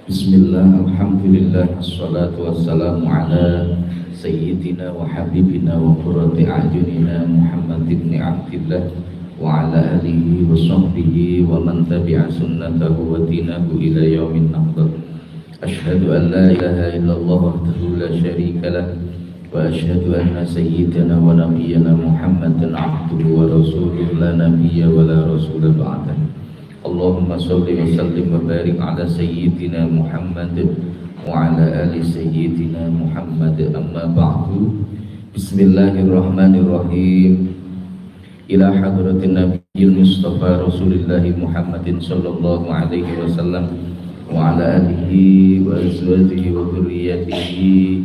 Bismillah, alhamdulillah, assalatu wassalamu ala sayyidina wa habibina wa qurrati a'yunina Muhammad ibn Abdillah wa ala alihi wa sahbihi wa man tabi'a sunnatahu wa dinahu ila yaumin naqdah. Ashhadu an la ilaha illallah wahdahu la syarika lah wa ashhadu anna sayyidana wa nabiyyana Muhammadan abduhu wa rasuluhu la nabiyya wa la rasula ba'dah. Allahumma salli wa sallim wa barik ala sayyidina Muhammad wa ala ali sayyidina Muhammad, amma ba'du. Bismillahirrahmanirrahim. Ila hadratin nabiyil mustafa rasulillahi Muhammadin sallallahu alaihi wasallam wa ala alihi wa azwajihi wa dhurriyyatihi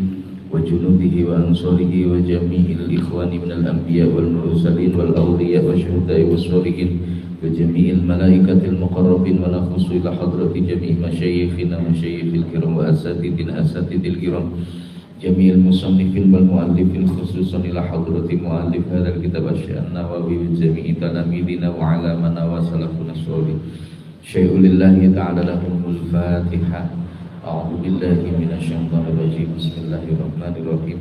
wa junubihi wa ansarihi wa jami'il ikhwani minal anbiya wal mursalin wal awliya wa syuhada'i wa sholihin wa jami'il malaikatil muqarrabin wa nafusu ila hadrati jami' masyayikhina masyayikhil kiram wa asatidil kiram jami'il musannifin wal mu'allifin khususan ila hadrati mu'allif hadal kitab Asy-Syaikh An-Nawawi wa jami'i talamidina wa alamana wa salafuna sholih. Syai'ulillahi ta'ala lahumul Fatihah. A'udzu billahi minasyaitonir rajim. Bismillahirrahmanirrahim.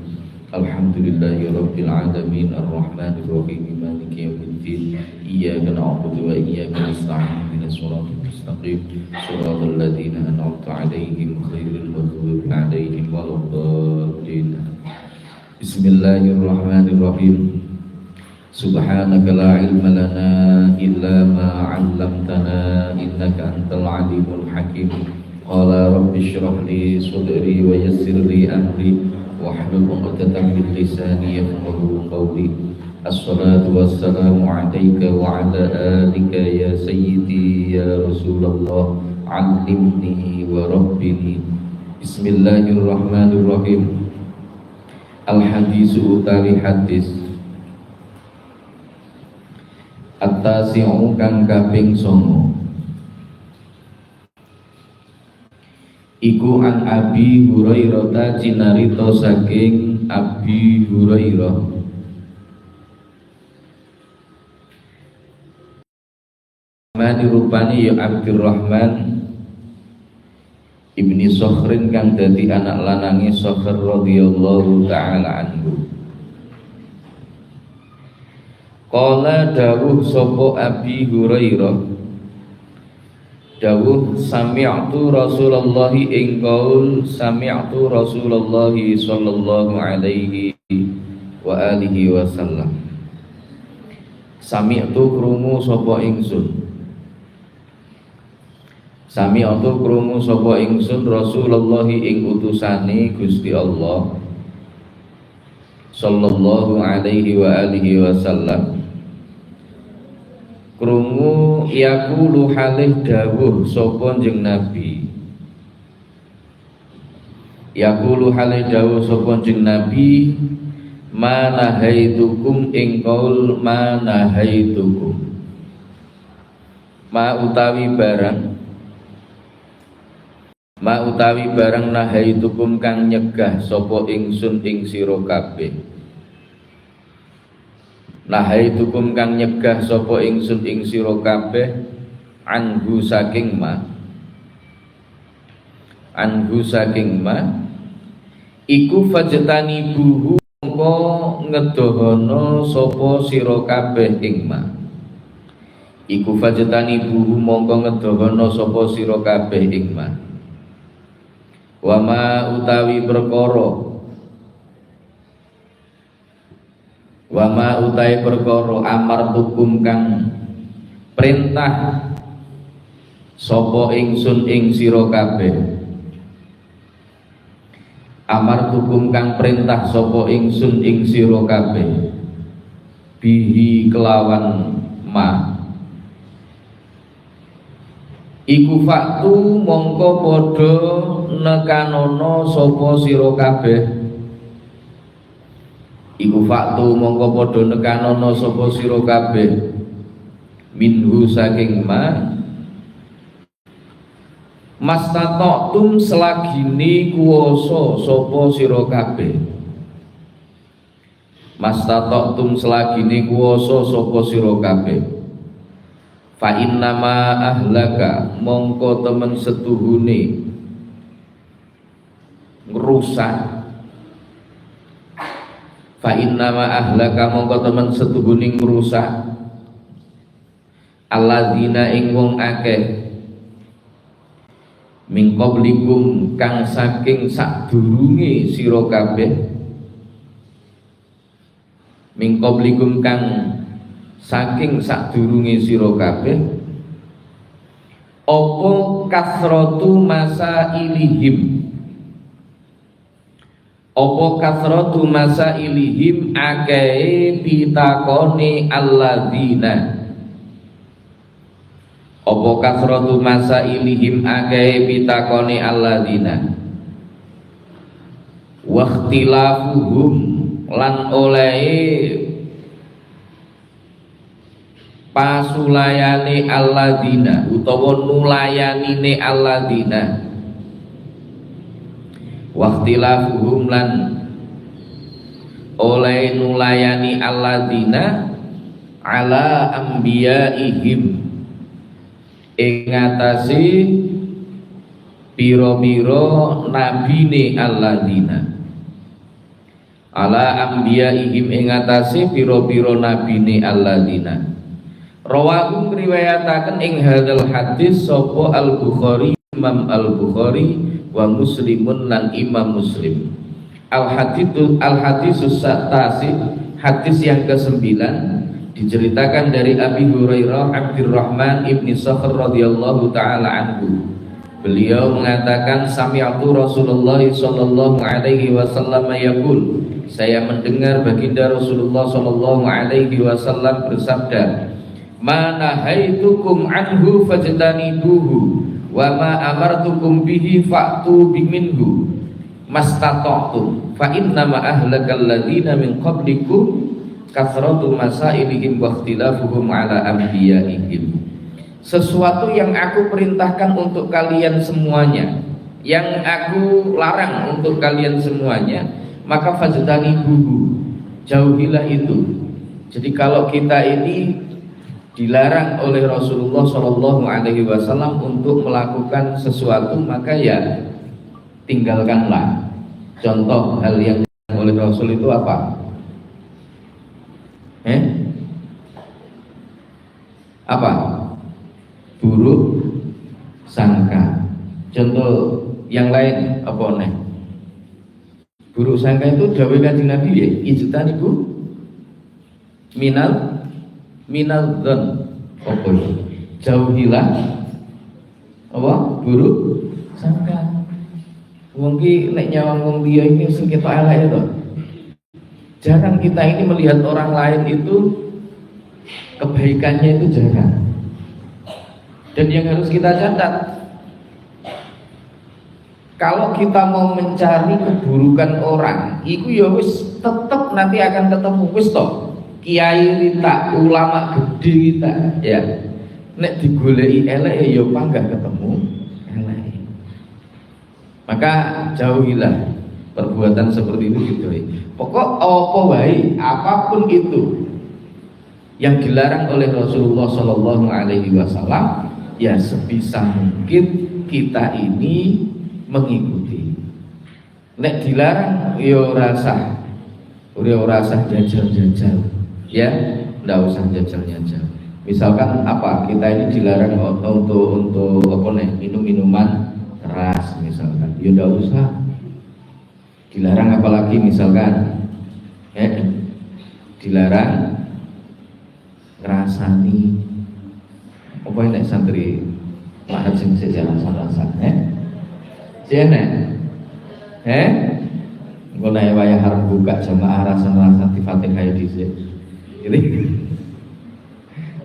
Alhamdulillahi rabbil alamin arrahmanir rahim maliki yaumiddin. Iyyaka na'budu wa iyyaka nasta'in ihdinas siratal mustaqim siratal ladzina an'amta 'alaihim ghairil maghdubi 'alaihim waladdallin. Bismillahirrahmanirrahim. Subhanaka la ilma lana illa ma 'allamtana innaka antal alimul hakim. Qala rabbi shrah li sadri wa yassir li amri wahlul 'uqdatam min lisani yafqahu qawli. Assalatu wassalamu alayka wa ala alika ya sayyidi ya Rasulullah, 'allimni wa rabbini. Bismillahirrahmanirrahim. Al-hadisu utawi hadis At-tasi'u kang kaping 9 iku an Abi Hurairah cinarita saking Abi Hurairah mani rupani ya Abdurrahman ibni Sokhrin kang dadi anak lanangi Sokhr radhiyallahu ta'ala anhu. Qala dawuh sapa Abi Hurairah, dawuh sami'tu Rasulullah ing qaul sami'tu Rasulullah sallallahu alaihi wa alihi wasallam. Sami'tu krungu sapa ingsun, sami'tu krungu sapa ingsun Rasulullah ing utusane Gusti Allah sallallahu alaihi wa alihi wasallam. Krungu yaqulu halih dawuh sapa jeneng Nabi, yaqulu halih dawuh sapa jeneng Nabi, ma nahaitukum ing qaul ma nahaitukum, ma utawi barang nahaitukum kang nyegah sapa ingsun ing sira kabeh. Nahaitukum kang nyegah sapa ingsun ing sira kabeh anhu saking ma iku fajtani buhu mongko ngedohono sapa sira kabeh ing ma iku fajtani buhu mongko ngedohono sapa sira kabeh ing ma wa ma utawi perkara wa ma utai perkara amartukum kang perintah sapa ingsun ing sira kabeh, amartukum kang perintah sapa ingsun ing sira kabeh bihi kelawan ma iku faktu mongko padha nekanono sapa sira kabeh, iku faktu mongko padha nekanono sapa sira kabeh minhu saking ma mastata'tum selagine kuwasa sapa sira kabeh, mastata'tum selagine kuwasa sapa sira kabeh Fa innama ahlaka mongko temen setuhune ngrusak. Fa innama ahlaka mongko temen setuhune ngrusak alladzina ing wong akeh min qablikum kang saking sadurunge sira kabeh, min qablikum kang saking sadurunge sira kabeh, apa kasratu masa ilihim, apa kasratu masa ilihim akeh pitakone alladzina, apa kasratu masa ilihim akeh pitakone alladzina, waqtilafuhum lan olehe pasulayane alladzina utawa nulayanine alladzina, waqtilafuhum lan oleh nulayani alladzina ala anbiyaihim ing ngatasi pira-pira nabine alladzina, ala anbiyaihim ing ngatasi pira-pira nabine alladzina. Rawahu riwayataken ing hadzal hadis sapa Al-Bukhari, Imam Al-Bukhari wa Muslimun lan Imam Muslim. Al-hadisus tasi, hadis yang ke-9 diceritakan dari Abi Hurairah Abdurrahman ibni Sakhr radhiyallahu taala anhu. Beliau mengatakan sami'tu Rasulullah sallallahu alaihi wasallam yaqul, saya mendengar baginda Rasulullah sallallahu alaihi wasallam bersabda, ma nahaitukum anhu fajtanibuhu wa ma amartukum bihi fa'tu biminhu mastata'tum fa innama ahlakal ladzina min qablikum kasratu masailihim wa ikhtilafuhum ala anbiyaihim. Sesuatu yang aku perintahkan untuk kalian semuanya, yang aku larang untuk kalian semuanya, maka fajtanibuhu, jauhilah itu. Jadi kalau kita ini dilarang oleh Rasulullah Shallallahu Alaihi Wasallam untuk melakukan sesuatu, maka ya tinggalkanlah. Contoh hal yang oleh Rasul itu apa? Apa? Buruk sangka. Contoh yang lain apa nih? Buruk sangka itu dawuh Kanjeng Nabi ya, ijtanibu minal dzan, apa jauhilah apa buruk sangka. Wong ki nek nyawang wong liya iki sing ketok elek to. Jarang kita ini melihat orang lain itu kebaikannya itu jarang. Dan yang harus kita catat, kalau kita mau mencari keburukan orang, itu ya wis tetep nanti akan ketemu wis toh. Kiai kita, ulama gede kita, ya. Nek digoleki elek ya panggah ketemu elek. Maka jauhilah perbuatan seperti itu gitu. Pokok apa wae, apapun itu yang dilarang oleh Rasulullah Shallallahu Alaihi Wasallam, ya sebisa mungkin kita ini mengikuti. Nek dilarang, yo rasa jajal-jajal, ya, ndak usah jajal-jajal. Misalkan apa, kita ini dilarang untuk apa nih, minum-minuman keras misalkan, yo ndak usah. Dilarang apalagi misalkan, dilarang ngrasani apa nek santri lahat sing sejalan rasa jene engko nek wayah arep buka jamaah rasan-rasan di Fatihah dhisik gitu.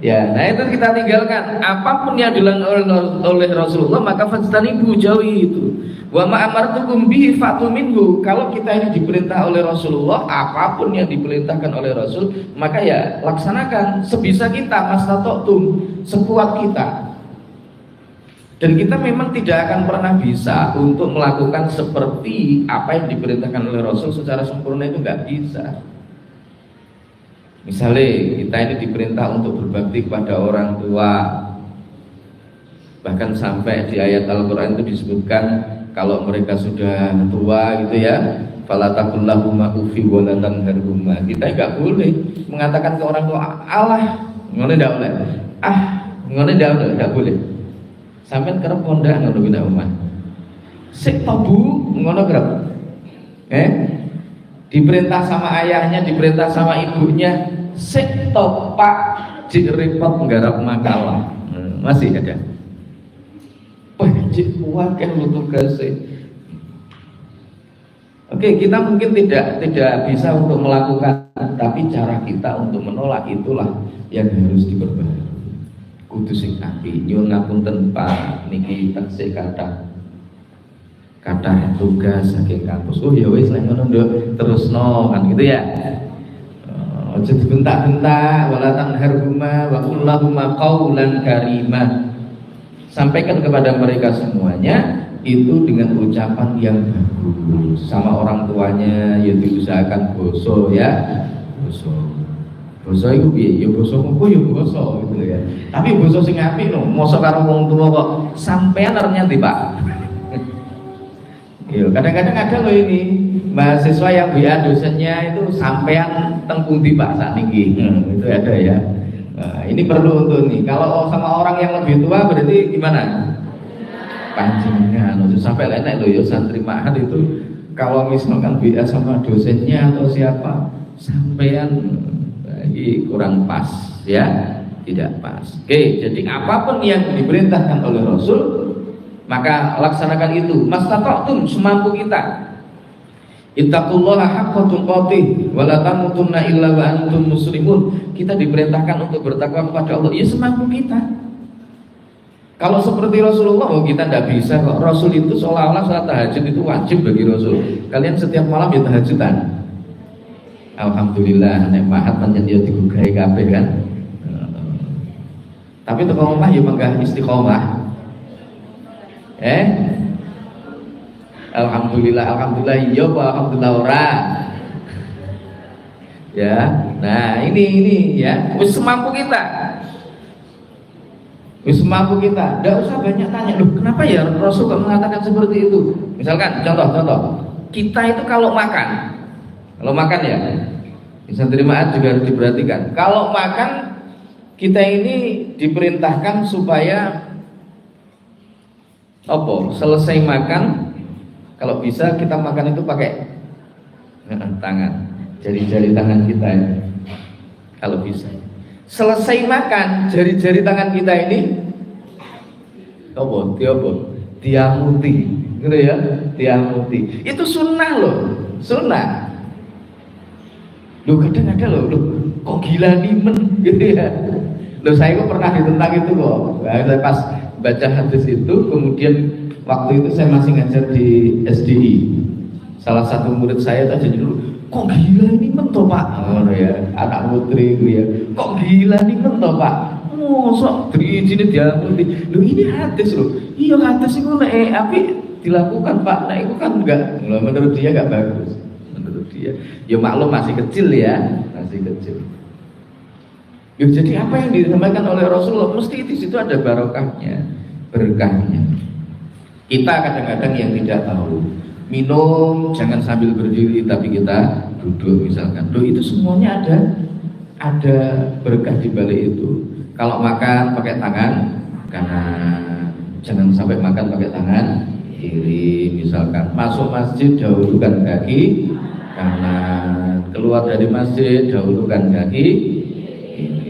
Ya, nah itu kita tinggalkan. Apapun yang dilarang oleh Rasulullah maka fajtanibu, jauhi itu. Wa ma amartukum bihi fa'tu minhu. Kalau kita ini diperintah oleh Rasulullah, apapun yang diperintahkan oleh Rasul, maka ya laksanakan sebisa kita, mastata'tum, sekuat kita. Dan kita memang tidak akan pernah bisa untuk melakukan seperti apa yang diperintahkan oleh Rasul secara sempurna, itu nggak bisa. Misalnya kita ini diperintah untuk berbakti kepada orang tua, Bahkan sampai di ayat Al-Quran itu disebutkan kalau mereka sudah tua gitu ya, fala taqul lahumma uffi wa la tanharhuma. Kita enggak boleh mengatakan ke orang tua Allah, ngono ndak boleh. Ngono ndak boleh. Sampeyan kerep kondak ngono bina omah. Sik to Bu, ngono kerep. Diperintah sama ayahnya, diperintah sama ibunya, sik to Pak, cik repot nggarap makalah. Masih ada. Cik wakil lu tugasnya. Oke, kita mungkin tidak bisa untuk melakukan, tapi cara kita untuk menolak itulah yang harus diperbaiki. Kudu sing apik, nyuwun ngapunten Pak, niki taksih kathah tugas saking kampus. Oh ya wis lek ngono nduk, terusno kan gitu ya. Aja dibentak-bentak, wala tanharhuma wa qul lahumma qaulan karimah. Sampaikan kepada mereka semuanya itu dengan ucapan yang bagus. Sama orang tuanya ya diusahakan boso ya. Boso itu piye? Ya boso apa ya boso gitu ya. Tapi boso sing apik lho, mosok karo wong tuwa kok sampean arep nyanti, Pak. Yo, kadang-kadang ada loh ini mahasiswa yang WA dosennya itu sampean teng pundi Pak sakniki. Itu ada ya. Nah, ini perlu untuk nih. Kalau sama orang yang lebih tua berarti gimana? Panjenengan, sampai enak loh ya santri mahat itu kalau misalkan WA sama dosennya atau siapa sampean kurang pas ya, tidak pas. Oke, jadi apapun yang diperintahkan oleh Rasul maka laksanakan itu. Mastata'tum, semampu kita. Ittaqullaha haqqa tuqatih wa la tamutunna illa wa antum muslimun. Kita diperintahkan untuk bertakwa kepada Allah ya semampu kita. Kalau seperti Rasulullah kita tidak bisa kok. Rasul itu seolah-olah salat tahajud itu wajib bagi Rasul. Kalian setiap malam ya tahajudan. Alhamdulillah nek mahat pancen ya digugahi kabeh kan. Tapi teko omah ya menggah istiqomah. Alhamdulillah iya Pak, alhamdulillah ora. Ya, nah ini ya, wis semampu kita. Tidak usah banyak tanya, loh kenapa ya Rasul kok mengatakan seperti itu? Misalkan contoh, kita itu kalau makan ya, bisa terima juga harus diperhatikan. Kalau makan kita ini diperintahkan supaya selesai makan. Kalau bisa kita makan itu pakai tangan, jari-jari tangan kita ya. Kalau bisa. Selesai makan, jari-jari tangan kita ini diamuti, gitu ya, diamuti. Itu sunnah loh, sunnah. Loh kadang ada loh, kok gila nimen, gitu ya. Loh saya kok pernah ditentang itu kok. Nah, pas baca hadis itu, kemudian waktu itu saya masih ngajar di SDI. Salah satu murid saya tadi dulu, kok gila ini mentok Pak? Oh ya, anak putri itu ya. Kok gila ini mentok Pak? Mosok diizinin dia putih. Loh ini hadis loh. Iya hadis itu tapi dilakukan Pak. Nah itu kan enggak. Menurut dia enggak bagus. Menurut dia. Ya maklum masih kecil ya, masih kecil. Ya, jadi apa yang disampaikan oleh Rasulullah mesti di situ ada barokahnya, berkahnya. Kita kadang-kadang yang tidak tahu minum jangan sambil berdiri tapi kita duduk misalkan. Loh itu semuanya ada berkah di balik itu. Kalau makan pakai tangan kanan, jangan sampai makan pakai tangan kiri misalkan. Masuk masjid dahulukan kaki kanan, keluar dari masjid dahulukan kaki kiri.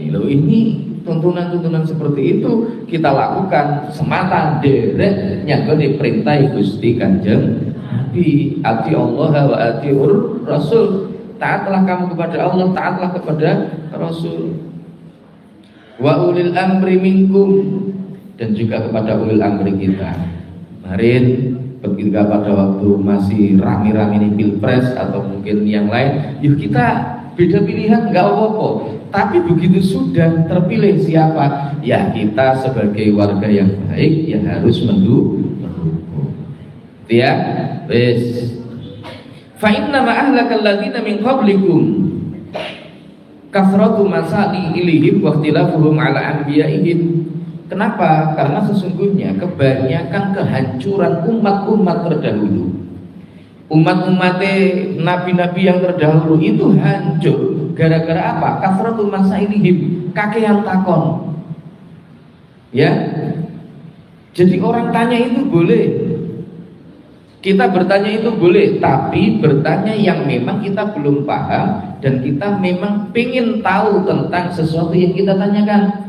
Loh ini tuntunan-tuntunan seperti itu kita lakukan semata derek nyangkut perintah Gusti Kanjeng Nabi, ati Allah wa atiur Rasul. Taatlah kamu kepada Allah, taatlah kepada Rasul. Wa ulil amri minkum, dan juga kepada ulil amri kita. Kemarin ketika pada waktu masih rame-rame ini pilpres atau mungkin yang lain, yuk kita beda pilihan nggak apa-apa. Tapi begitu sudah terpilih siapa, ya kita sebagai warga yang baik ya harus mendukung. Ya, wes. Fa inna ma ahlakal ladzina min qablikum kasratu masali ilihim wa ikhtilafuhum ala anbiya'ihim. Kenapa? Karena sesungguhnya kebanyakan kehancuran umat-umat terdahulu, umat-umat nabi-nabi yang terdahulu itu hancur gara-gara apa? Kasratul masailihim, kakean takon. Ya. Jadi orang tanya itu boleh, kita bertanya itu boleh, tapi bertanya yang memang kita belum paham dan kita memang pengen tahu tentang sesuatu yang kita tanyakan.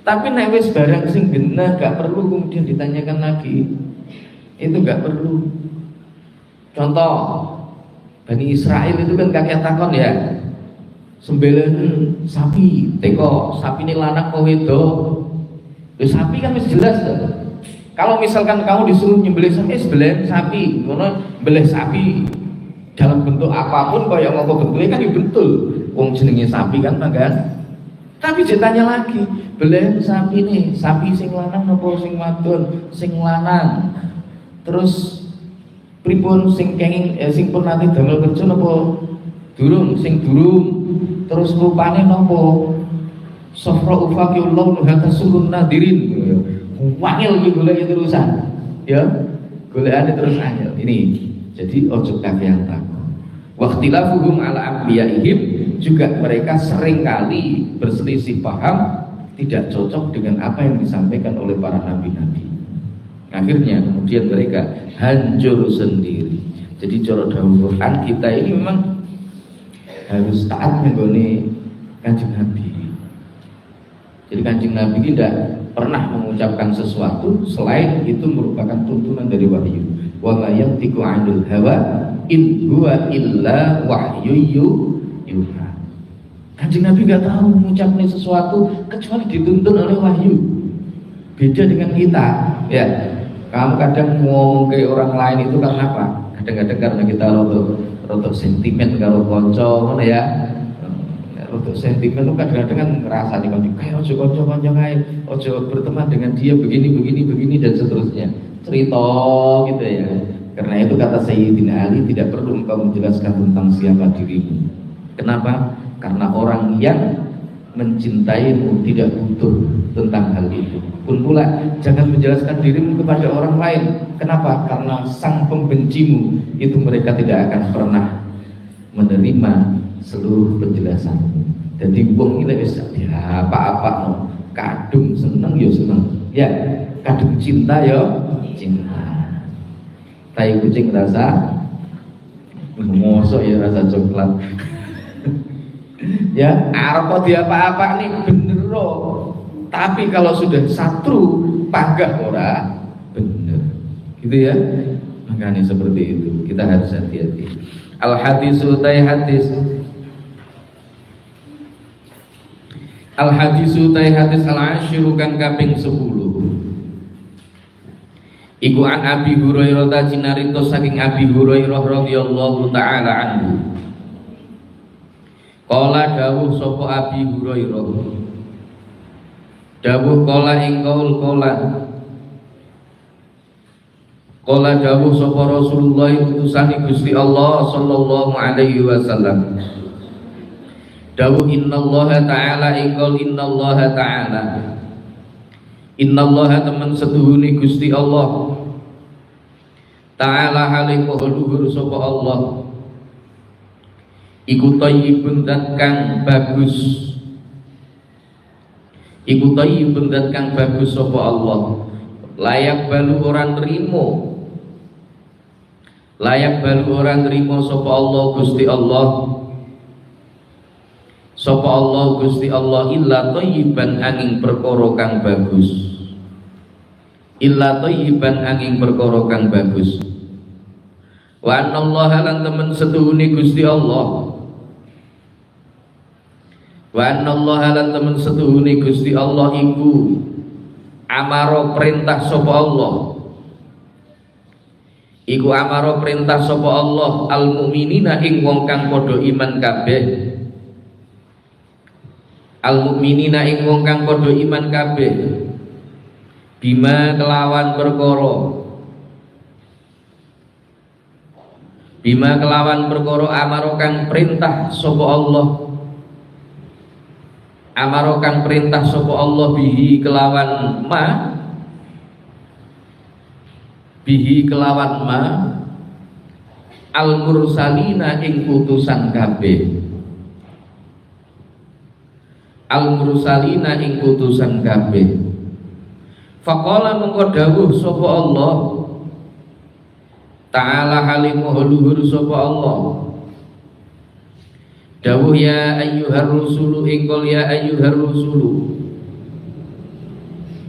Tapi nek wis barang sing genah gak perlu kemudian ditanyakan lagi. Itu gak perlu. Contoh, Bani Israel itu kan kakek takon ya, sembelih sapi, teko sapi ini lanang apa wedok? Sapi kan wis jelas tuh. Kalau misalkan kamu disuruh nyembelih sapi, sembelih sapi, ngono mbelih sapi dalam bentuk apapun kaya ngopo bentuknya kan betul. Wong jenenge sapi kan kan. Tapi ditanya lagi, beli sapi nih, sapi sing lanang nopo sing wadon, sing lanang. Terus pripun sing kenging sing pun nanti damel kerja nopo durung, sing durung. Terus rupane nopo? Sofra ufaqiullah nuhata surun nadirin. Wangil iki golek terusan. Ya, golekane terus angel. Ini. Jadi ojo kakean takon. Waqtilafuhum ala anbiyaihim, juga mereka seringkali berselisih paham, tidak cocok dengan apa yang disampaikan oleh para nabi-nabi. Akhirnya kemudian mereka hancur sendiri. Jadi cara dawuh Quran kita ini memang harus taat menggone Kanjeng Nabi. Jadi Kanjeng Nabi tidak pernah mengucapkan sesuatu selain itu merupakan tuntunan dari wahyu. Wa ma yantiqu 'anil hawa in huwa illa wahyu yuha. Kanjeng Nabi nggak tahu mengucapkan sesuatu kecuali dituntun oleh wahyu. Beda dengan kita, ya. Kamu kadang ngomong ke orang lain itu karena apa? Kadang-kadang karena kita rotok sentimen kalau konco, mana ya? Rotok sentimen itu kadang-kadang kan ngerasa nih kayak ojo kayak ojo berteman dengan dia begini dan seterusnya. Cerita gitu ya. Karena itu kata Sayyidina Ali, tidak perlu engkau menjelaskan tentang siapa dirimu. Kenapa? Karena orang yang mencintaimu tidak butuh tentang hal itu. Pun pula jangan menjelaskan dirimu kepada orang lain. Kenapa? Karena sang pembencimu itu mereka tidak akan pernah menerima seluruh penjelasanmu. Jadi wong ini bisa ya apa-apa no. Kadung seneng ya seneng. Ya, kadung cinta ya cinta. Tai kucing rasa mosok ya rasa coklat. Ya, arep dia apa-apa nih bener loh. Tapi kalau sudah satru panggah ora bener. Gitu ya. Makanya seperti itu. Kita harus hati-hati. Al hadisu tai hadis. Al hadisu tai hadis al-asyiru kang kaping 10. Iku an Abi Hurairah tajinarito saking Abi Hurairah radhiyallahu taala anhu. Qala dawuh sapa Abi Hurairah. Dawuh qala ing qaul qala dawuh sapa Rasulullah utusane Gusti Allah sallallahu alaihi wasallam. Dawuh innallaha ta'ala ing qaul innallaha ta'ala. Innallaha temen setuhune Gusti Allah Ta'ala halim luhur sapa Allah iku thayyibun dat kang bagus. Iku thayyibun dat kang bagus sapa Allah. Layak balu orang nrimo. Layak balu orang nrimo sapa Allah Gusti Allah. Sapa Allah Gusti Allah illa thayyiban angin perkara kang bagus. Illa thayyiban angin perkara kang bagus. Wa annallaha lan temen setuhune Gusti Allah. Wa annallaha lan temen setuhune Gusti Allah iku amaro perintah sapa Allah. Iku amaro perintah sapa Allah al mukminina ing wong kang padha iman kabeh. Al mukminina ing wong kang padha iman kabeh. Bima kelawan perkara. Bima kelawan perkara amaro kang perintah sapa Allah. amaro kang perintah sapa Allah bihi kelawan ma, bihi kelawan ma al mursalina ing utusan kabeh, al mursalina ing utusan kabeh. Faqala mengko dawuh sapa Allah ta'ala halimu luhur sapa Allah, dawuh ya ayyuhar rusulu ingkol ya ayyuhar rusulu,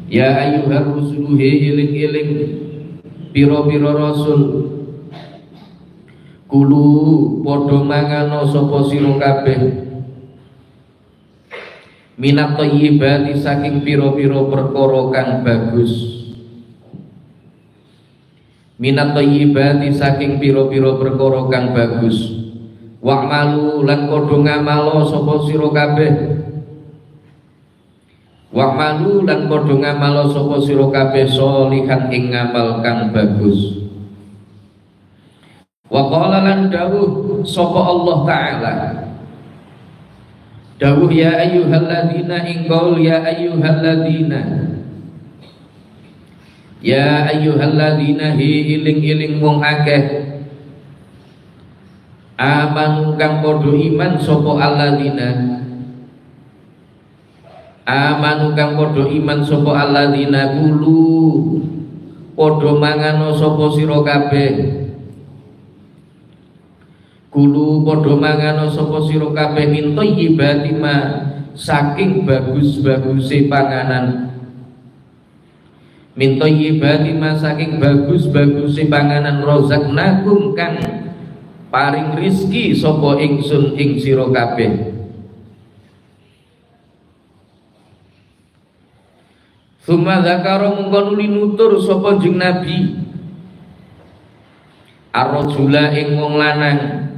ya ayyuhar rusulu he iling-iling pira-pira rasul, kulu padha mangano sapa sira kabeh minat thayyibati saking pira-pira perkara kang bagus, minat thayyibati saking pira-pira perkara kang bagus, wa'malu lan padha ngamalo sapa sira kabeh, wa'malu lan padha ngamalo sapa sira kabeh sholihan ing ngamal kang bagus. Wa qala lan dawuh sapa Allah taala, dawuh ya ayyuhalladzina ingqul ya ayyuhalladzina, ya ayyuhalladzina hi iling-iling wong akeh amanu kang padha iman sapa alladzina, amanu kang padha iman sapa alladzina kulu padha mangano sapa sira kabeh, kulu padha mangano sapa sira kabeh min thayyibati ma saking bagus-baguse panganan, min thayyibati ma saking bagus-baguse panganan rozaknakum kang paring rizki sapa ingsun ing sira kabeh. Summa zakara mungkon uli nutur sapa jeng Nabi ar-rajula ing wong lanang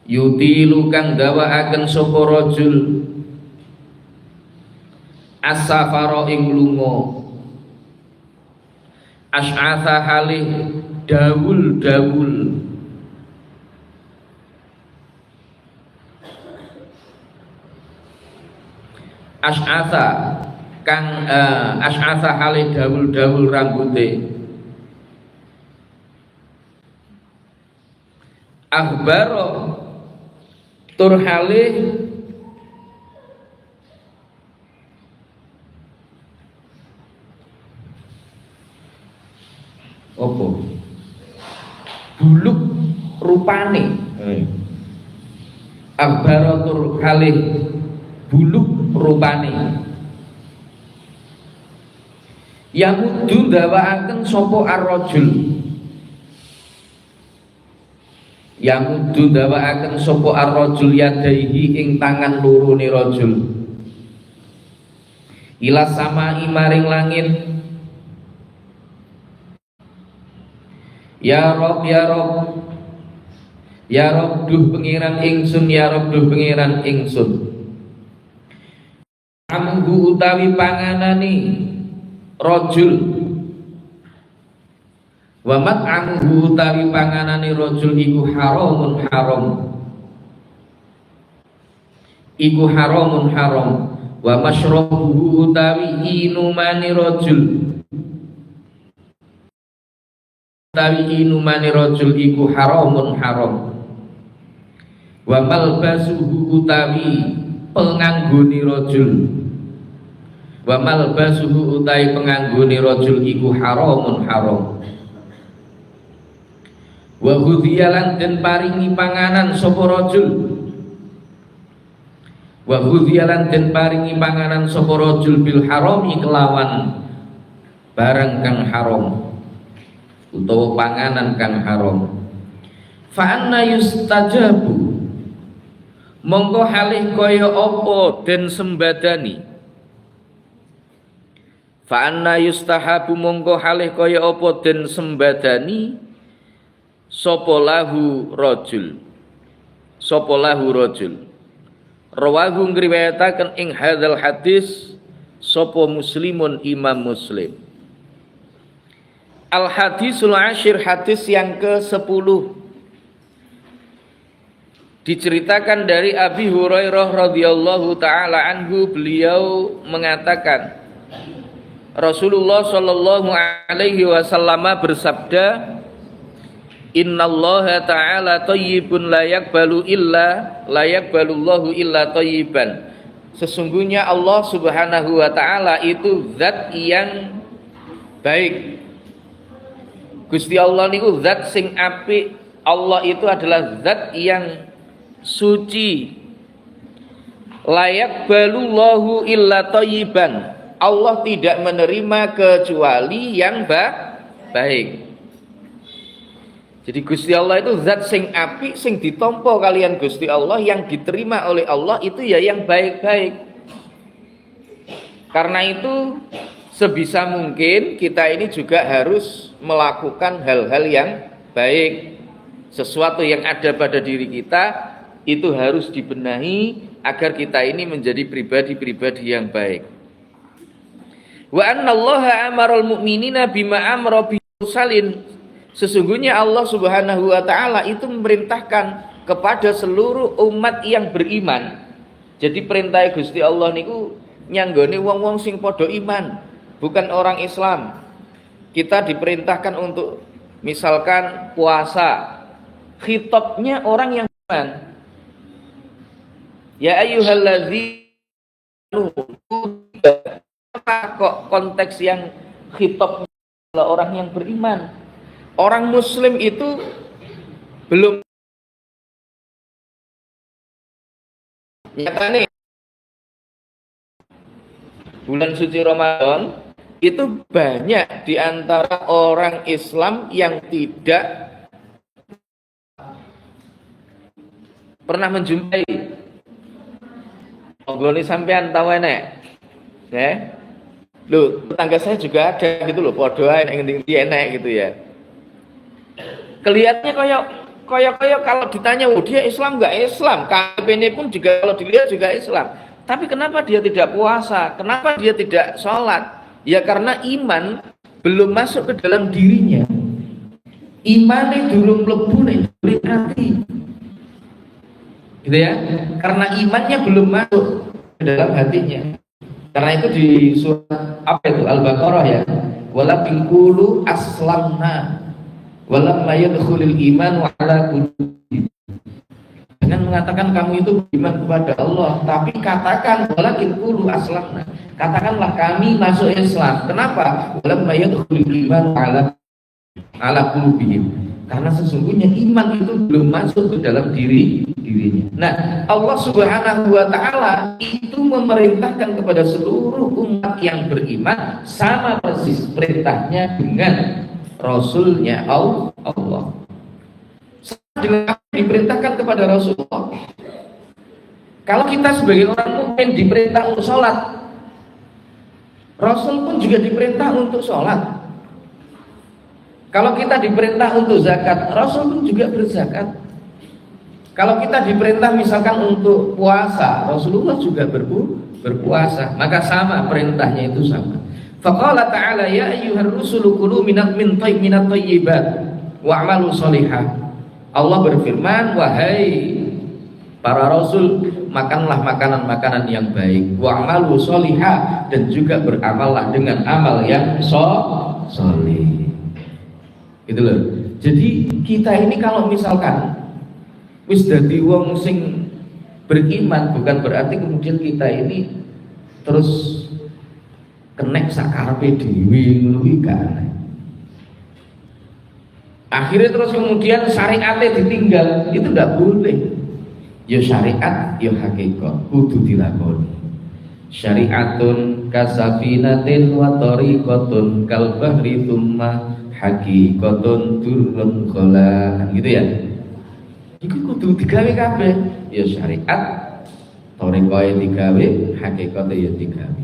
yutilu kang dawaaken sapa rajul as-safara ing lunga, asy'atha halih dawul-dawul, asy'atha kang asy'atha halih dawul-dawul rambute, akhbaro tur halih opo buluk rupane, akhbaro tur halih buluk rupane, yamudu dawaaken sapa ar-rajul, yamudu dawaaken sapa ar-rajul yadaihi ing tangan lorone rajul, ila samai maring langit, ya Rob ya Rob, ya Rob duh pengiran ingsun, ya Rob duh pengiran ingsun, amhu utawi panganani rajul, wa mat'amuhu utawi panganane rajul iku haramun haram, iku haramun haram, wa masyrabuhu utawi inumane rajul, utawi inumane rajul iku haramun haram, wa malbasuhu utawi penganggone rajul, wa malbasuhu utawi penganggone rajul iku haramun haram, wa hudhiyalan den paringi panganan sapa rajul, wa hudhiyalan den paringi panganan sapa rajul bil harami kelawan barang kang haram utawa panganan kang haram. Fa anna yustajabu mongko halih kaya apa den sembadani, fa anna yustahabu mongko halih kaya apa den sembadani sapa lahu rajul, sapa lahu rajul, rawahu ngriwayataken ing hadzal hadis sapa Muslimun Imam Muslim. Al hadisul ashir, hadis yang ke-10, Diceritakan dari Abi Hurairah radhiyallahu taala anhu, beliau mengatakan Rasulullah sallallahu alaihi wasallam bersabda, Innallaha ta'ala thayyibun la yaqbalullahu illa thayyiban. Sesungguhnya Allah Subhanahu wa taala itu zat yang baik. Gusti Allah niku zat sing apik. Allah itu adalah zat yang suci. La yaqbalullahu illa thayyiban. Allah tidak menerima kecuali yang baik. Jadi Gusti Allah itu zat sing apik, sing ditampa kalian Gusti Allah, yang diterima oleh Allah itu ya yang baik-baik. Karena itu sebisa mungkin kita ini juga harus melakukan hal-hal yang baik. Sesuatu yang ada pada diri kita itu harus dibenahi agar kita ini menjadi pribadi-pribadi yang baik. Wa annallaha amaral mu'minina bima amara bi mursalin. Sesungguhnya Allah Subhanahu wa taala itu memerintahkan kepada seluruh umat yang beriman. Jadi perintah Gusti Allah niku nyanggone wong-wong sing padha iman, bukan orang Islam. Kita diperintahkan untuk misalkan puasa, khitabnya orang yang beriman. Ya ayyuhalladzina kok konteks yang khitabnya adalah orang yang beriman. Orang muslim itu belum nyatane bulan suci Ramadan itu banyak di antara orang Islam yang tidak pernah menjumpai. Ngobrol sampean tahu enek. Ya. Loh, tetangga saya juga ada gitu loh, podo ae nek ngendi enek gitu ya. Kelihatannya kayak kalau ditanya, oh dia Islam nggak Islam, KTP-nya pun juga kalau dilihat juga Islam. Tapi kenapa dia tidak puasa? Kenapa dia tidak sholat? Ya karena iman belum masuk ke dalam dirinya. Iman durung mlebu nek hati. Gitu ya? Karena imannya belum masuk ke dalam hatinya. Karena itu di surat apa itu Al-Baqarah ya. Walakin qulu aslamna walam yadkhulul iman wa ala qulubi. Dengan mengatakan kamu itu beriman kepada Allah, tapi katakan walakin qulu aslamna. Katakanlah kami masuk Islam. Kenapa? Walam yadkhulul iman wa ala qulubihim. Karena sesungguhnya iman itu belum masuk ke dalam dirinya. Nah, Allah Subhanahu wa taala itu memerintahkan kepada seluruh umat yang beriman sama persis perintahnya dengan Rasulnya Allah. Dengan diperintahkan kepada Rasulullah. Kalau kita sebagai orang mukmin diperintah untuk sholat, Rasul pun juga diperintah untuk sholat. Kalau kita diperintah untuk zakat, Rasul pun juga berzakat. Kalau kita diperintah misalkan untuk puasa, Rasulullah juga berpuasa. Maka sama perintahnya itu sama. Faqala ta'ala ya ayyuhar rusulu kulu minat thayyibat wa'malu sholihah. Allah berfirman, wahai para rasul, makanlah makanan-makanan yang baik, wa'malu sholihah, dan juga beramallah dengan amal yang sholih. Gitu loh. Jadi kita ini kalau misalkan wis dadi wong sing beriman, bukan berarti kemudian kita ini terus kenek sakarepe dhewe ngono iki kan. Akhirnya terus kemudian syariatnya ditinggal, itu enggak boleh. Ya syariat, ya hakikat, kudu dilakoni. Syariatun kasafinatin wa tariqatun kal bahri tsumma haqiqatun turun khala, gitu ya. Iku kudu digawe kabeh. Ya syariat, tariqae digawe, hakikate ya digawe.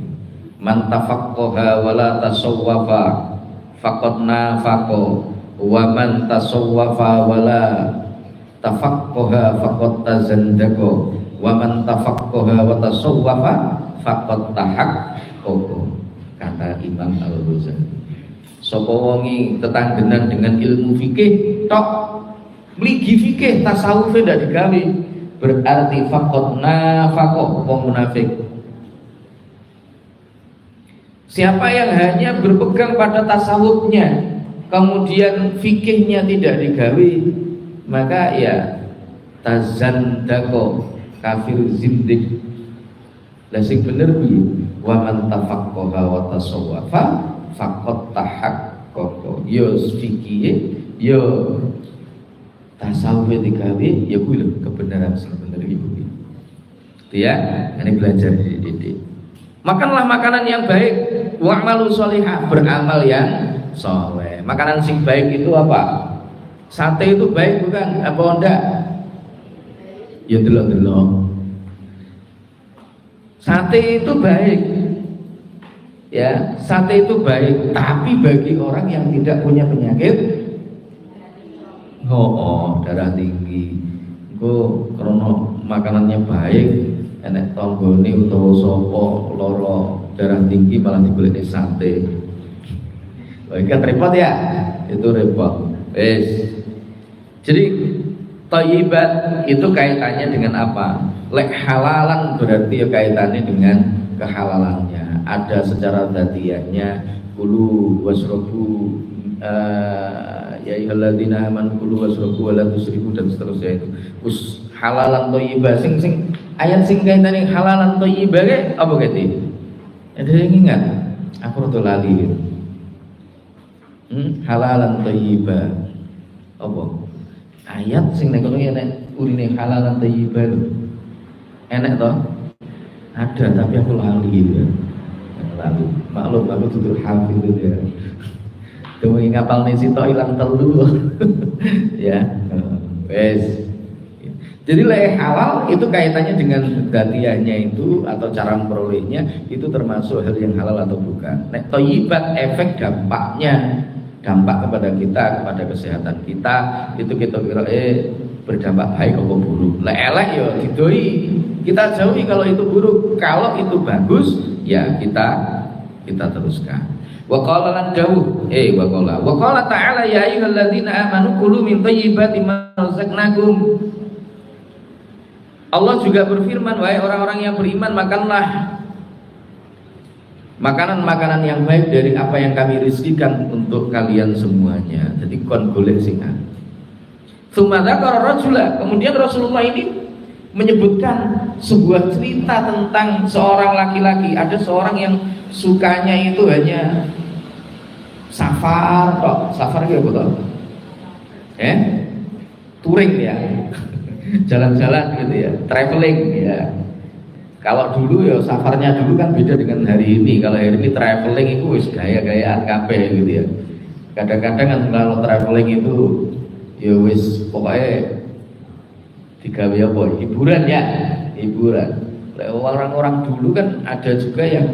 Man tafaqqaha wala tasawwafa faqad nafaqa wa man tasawwafa wala tafaqqaha faqad tazandaqa wa man tafaqqaha wa tasawwafa faqad tahaqqaqa, kata Imam Al-Ghazali. Sapa wongi tetanggenan dengan ilmu fikih tok, mligi fikih tasawuf ndak digawe, berarti faqad nafaqah wong munafik. Siapa yang hanya berpegang pada tasawufnya, kemudian fikihnya tidak digawe, maka ya tazandaqo, kafir zindik. Lah sing bener piye? Wa man tafaqqaha wa tasawwafa faqad tahaqqaqa. Yo fikihe, yo tasawuf digawe, ya kuwi lho kebenaran sing bener iki. Itu ya, ini belajar dididik. Makanlah makanan yang baik, wa'malu sholihah, beramal yang soleh. Makanan sing baik itu apa? Sate itu baik bukan? Apa enggak? Ya delok-delok. Sate itu baik. Ya, sate itu baik, tapi bagi orang yang tidak punya penyakit darah tinggi, engko krono makanannya baik, enek tonggone utawa sapa lara darah tinggi malah digoleki sate. Wah, kan repot ya? Itu repot. Jadi thayyibat itu kaitannya dengan apa? Lek halalan berarti ya kaitannya dengan kehalalannya. Ada secara dzatiyahnya, kulu wasrobu ya ayyuhalladzina amanu kulu wasrobu wa la tusrifu dan seterusnya itu. Us halalan thayyibah sing ayat sing kaitannya halalan thayyibah apa kete? Ada yang ingat? Aku rada lali. Halalan thayyibah. Apa? Ayat sing nek kono enek urine halalan thayyibah. Enek toh? Ada tapi aku lali ya. Lalu maklum aku tutur hafid itu ya. Demi ngapal nesito ilang telu. Ya. Wes. Jadi halal itu kaitannya dengan dzatiyahnya itu atau cara memperolehnya itu termasuk hal yang halal atau bukan. Nek thayyibat efek dampaknya, dampak kepada kita, kepada kesehatan kita itu kita kira berdampak baik atau buruk. Elek ya didoi. Kita jauhi kalau itu buruk. Kalau itu bagus ya kita teruskan. Wa qala lan dawuh wa qala ta'ala ya ayyuhalladzina amanu kulu min thayyibati ma razaqnakum. Allah juga berfirman, wahai orang-orang yang beriman, makanlah makanan-makanan yang baik dari apa yang kami rizkikan untuk kalian semuanya. Jadi kon golek sing akeh. Tsumma dzakara rajula, kemudian Rasulullah ini menyebutkan sebuah cerita tentang seorang laki-laki. Ada seorang yang sukanya itu hanya safar kok. Safar itu apa toh? Touring ya. Jalan-jalan gitu ya, traveling ya. Kalau dulu ya safarnya dulu kan beda dengan hari ini. Kalau hari ini traveling itu wis gaya-gayaan kabeh gitu ya. Kadang-kadang kan kalau traveling itu ya wis pokoknya digawe apa? Hiburan ya, hiburan. Orang-orang dulu kan ada juga yang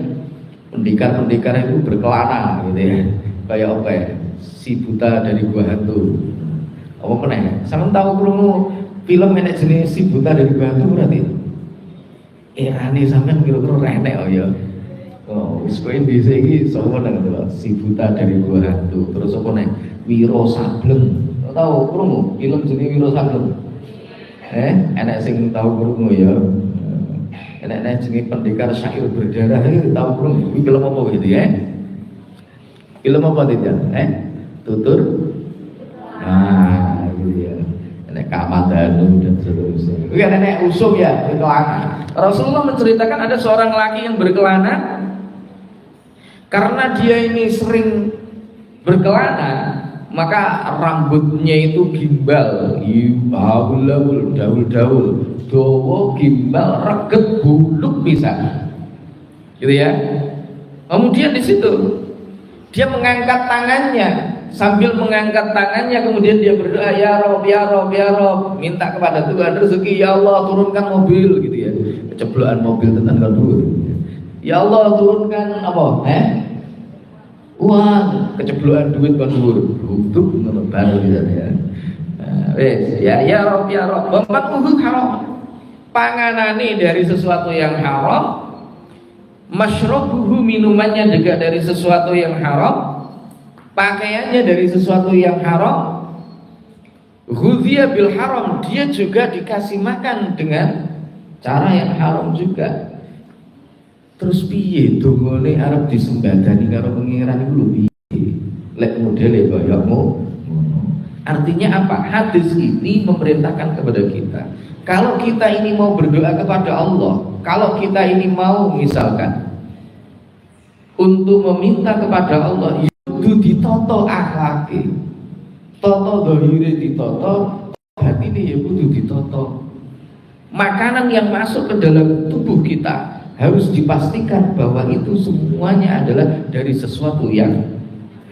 pendekar-pendekar itu berkelana gitu ya. Kayak apa ya? Si buta dari gua hantu. Apa meneh? Sampeyan tahu krungu film enek jenis si buta dari gua hantu berarti? Erane sampean kira-kira renek ya. Oh, wis kowe dhisik iki sapa nang ngono si buta dari gua hantu. Terus apa nek Wiro Sableng. Tahu krungu film jenis Wiro Sableng? Enek sing tahu krungu ya. Enek jenenge pendekar syair berdarah iki tahu krungu. Iki film apa gitu ya? Film apa tidak? Tutur. Nah, gitu ya. Enek Kamadanu dan seterusnya. Iki enek usum ya, berkelana. Rasulullah menceritakan ada seorang laki yang berkelana karena dia ini sering berkelana, maka rambutnya itu gimbal, daul, dawa, gimbal, reget, buluk bisa, gitu ya. Kemudian di situ dia mengangkat tangannya, sambil mengangkat tangannya kemudian dia berdoa, ya Rob, ya Rob, ya Rob, minta kepada Tuhan rezeki, ya Allah turunkan mobil, gitu ya. Keceblokan mobil tentang kabur. Ya Allah turunkan apa? Uang, keceblokan duit kon dhuwur. Untuk baru gitu ya. Ya Rob, ya Rob. Bapak haram. Panganane dari sesuatu yang haram, masyrabuhu minumannya juga dari sesuatu yang haram, pakaiannya dari sesuatu yang haram, Ghudhiya bil haram, dia juga dikasih makan dengan cara yang haram juga. Terus piye dongane arep disembadani karo pangeran iku lho piye? Lek modele koyokmu ngono. Artinya apa? Hadis ini memerintahkan kepada kita, kalau kita ini mau berdoa kepada Allah, kalau kita ini mau misalkan untuk meminta kepada Allah, itu ditoto akhlake, toto dohire ditoto, batine ya kudu ditoto. Makanan yang masuk ke dalam tubuh kita harus dipastikan bahwa itu semuanya adalah dari sesuatu yang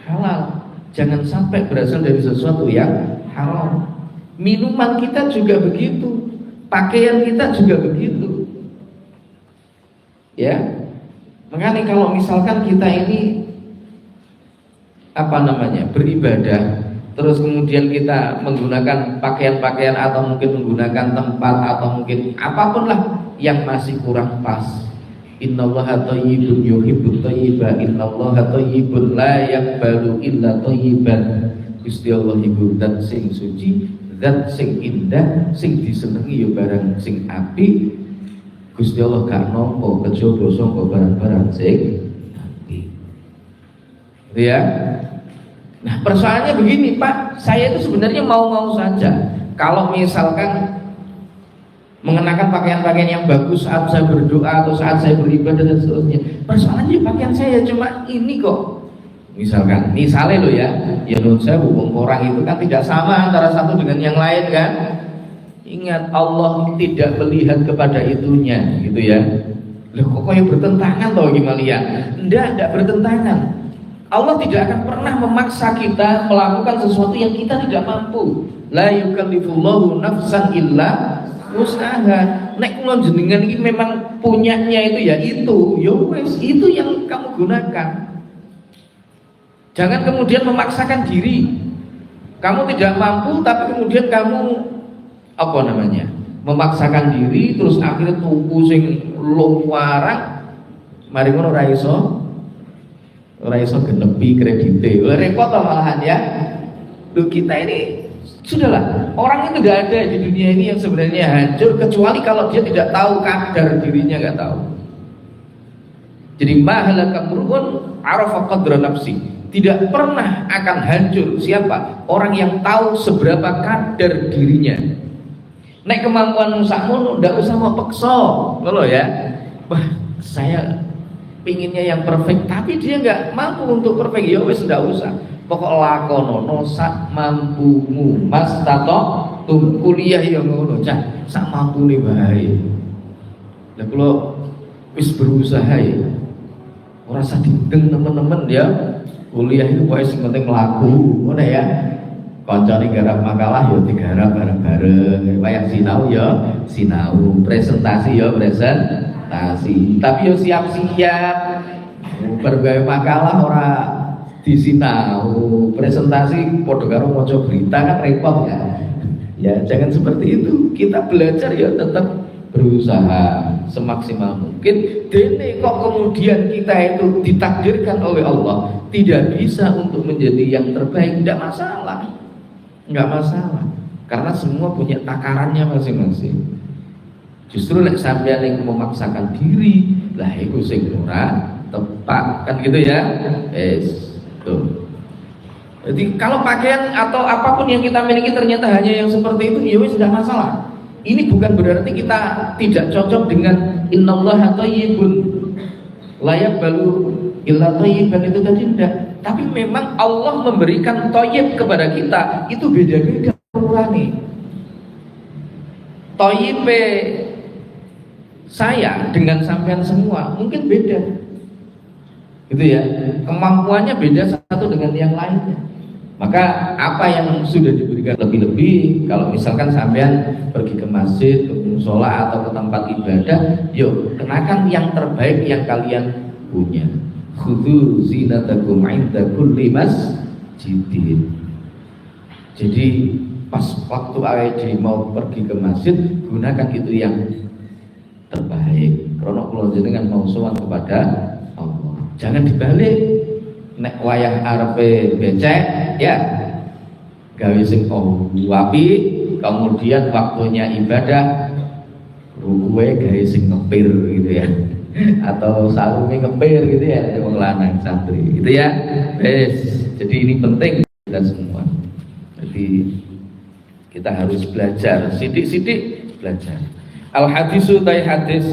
halal, jangan sampai berasal dari sesuatu yang haram. Minuman kita juga begitu, pakaian kita juga begitu, ya. Makanya kalau misalkan kita ini beribadah, terus kemudian kita menggunakan pakaian-pakaian atau mungkin menggunakan tempat atau mungkin apapun lah yang masih kurang pas. Innallaha thayyibun yuhibbut thayyiba, innallaha thayyibun la yaqbalu illa thayyiban. Gusti Allah iku zat sing suci, zat sing indah, sing disenengi ya barang sing apik. Gusti Allah gak nampa kejaba sangka barang-barang sing apik. Ya. Nah, persoalannya begini, Pak, saya itu sebenarnya mau-mau saja kalau misalkan mengenakan pakaian-pakaian yang bagus saat saya berdoa atau saat saya beribadah dan seterusnya. Persoalannya pakaian saya cuma ini kok. Misalnya loh ya menurut saya hubung orang itu kan tidak sama antara satu dengan yang lain kan. Ingat, Allah tidak melihat kepada itunya gitu ya. Loh kok kayak bertentangan loh gimana ya? Tidak bertentangan. Allah tidak akan pernah memaksa kita melakukan sesuatu yang kita tidak mampu. La yukallifullahu nafsan illa usaha. Nek kula jenengan ini memang punyanya itu ya wes itu yang kamu gunakan. Jangan kemudian memaksakan diri. Kamu tidak mampu tapi kemudian kamu memaksakan diri terus akhirnya tuku sing luarang mari ngono ora iso genepi kredite. Repot malahan ya. Loh, kita ini sudahlah, orang itu tidak ada di dunia ini yang sebenarnya hancur kecuali kalau dia tidak tahu kadar dirinya, nggak tahu. Jadi mahalaka murun arafa qadra nafsi. Tidak pernah akan hancur siapa? Orang yang tahu seberapa kadar dirinya. Nek kemampuan sakmono ndak usah mau pekso, ngono ya. Wah, saya pinginnya yang perfect, tapi dia nggak mampu untuk perfect, ya wes ndak usah. Pokok lakonono sak mampumu, mas tato tum kuliah ya ngono cah sak mampune bae. Lah kula wis berusaha ya. Ora usah dideng teman-teman ya. Kuliah itu pokoke sing penting mlaku, ngono ya. Kancane garap makalah ya digarap bareng-bareng. Kayak sinau ya sinau, presentasi ya presentasi. Tapi yo siap-siap. Berbagai makalah ora disinau, presentasi podo karo maca berita kan repot ya. Ya jangan seperti itu. Kita belajar ya tetap berusaha semaksimal mungkin. Dene kok kemudian kita itu ditakdirkan oleh Allah tidak bisa untuk menjadi yang terbaik, tidak masalah. Enggak masalah. Karena semua punya takarannya masing-masing. Justru nek sampeyan yang memaksakan diri, lah iku sing ora tepat kan gitu ya. Tuh. Jadi kalau pakaian atau apapun yang kita miliki ternyata hanya yang seperti itu, ya wis sudah masalah. Ini bukan berarti kita tidak cocok dengan innallaha thayyibun la yaqbalu illa thayyiban, itu tadi tidak. Tapi memang Allah memberikan thayyib kepada kita itu beda-beda ukurannya. Thayyib saya dengan sampean semua mungkin beda. Gitu ya, kemampuannya beda satu dengan yang lainnya. Maka apa yang sudah diberikan lebih-lebih, kalau misalkan sampean pergi ke masjid, ke musola atau ke tempat ibadah, yuk kenakan yang terbaik yang kalian punya. Khudhu zinatakum 'inda kulli masjidin. Jadi pas waktu AED mau pergi ke masjid, gunakan itu yang terbaik. Karena kula jenengan mau sowan kepada Allah. Jangan dibalik. Nek wayah arepe becek ya gawe sing wapi, kemudian waktunya ibadah rukuwe gawe sing ngepir gitu ya. Atau sarungnya ngepir gitu ya, wong lanang santri gitu ya. Jadi ini penting kita semua. Jadi kita harus belajar, sidik-sidik belajar. Al-hadisu tay hadis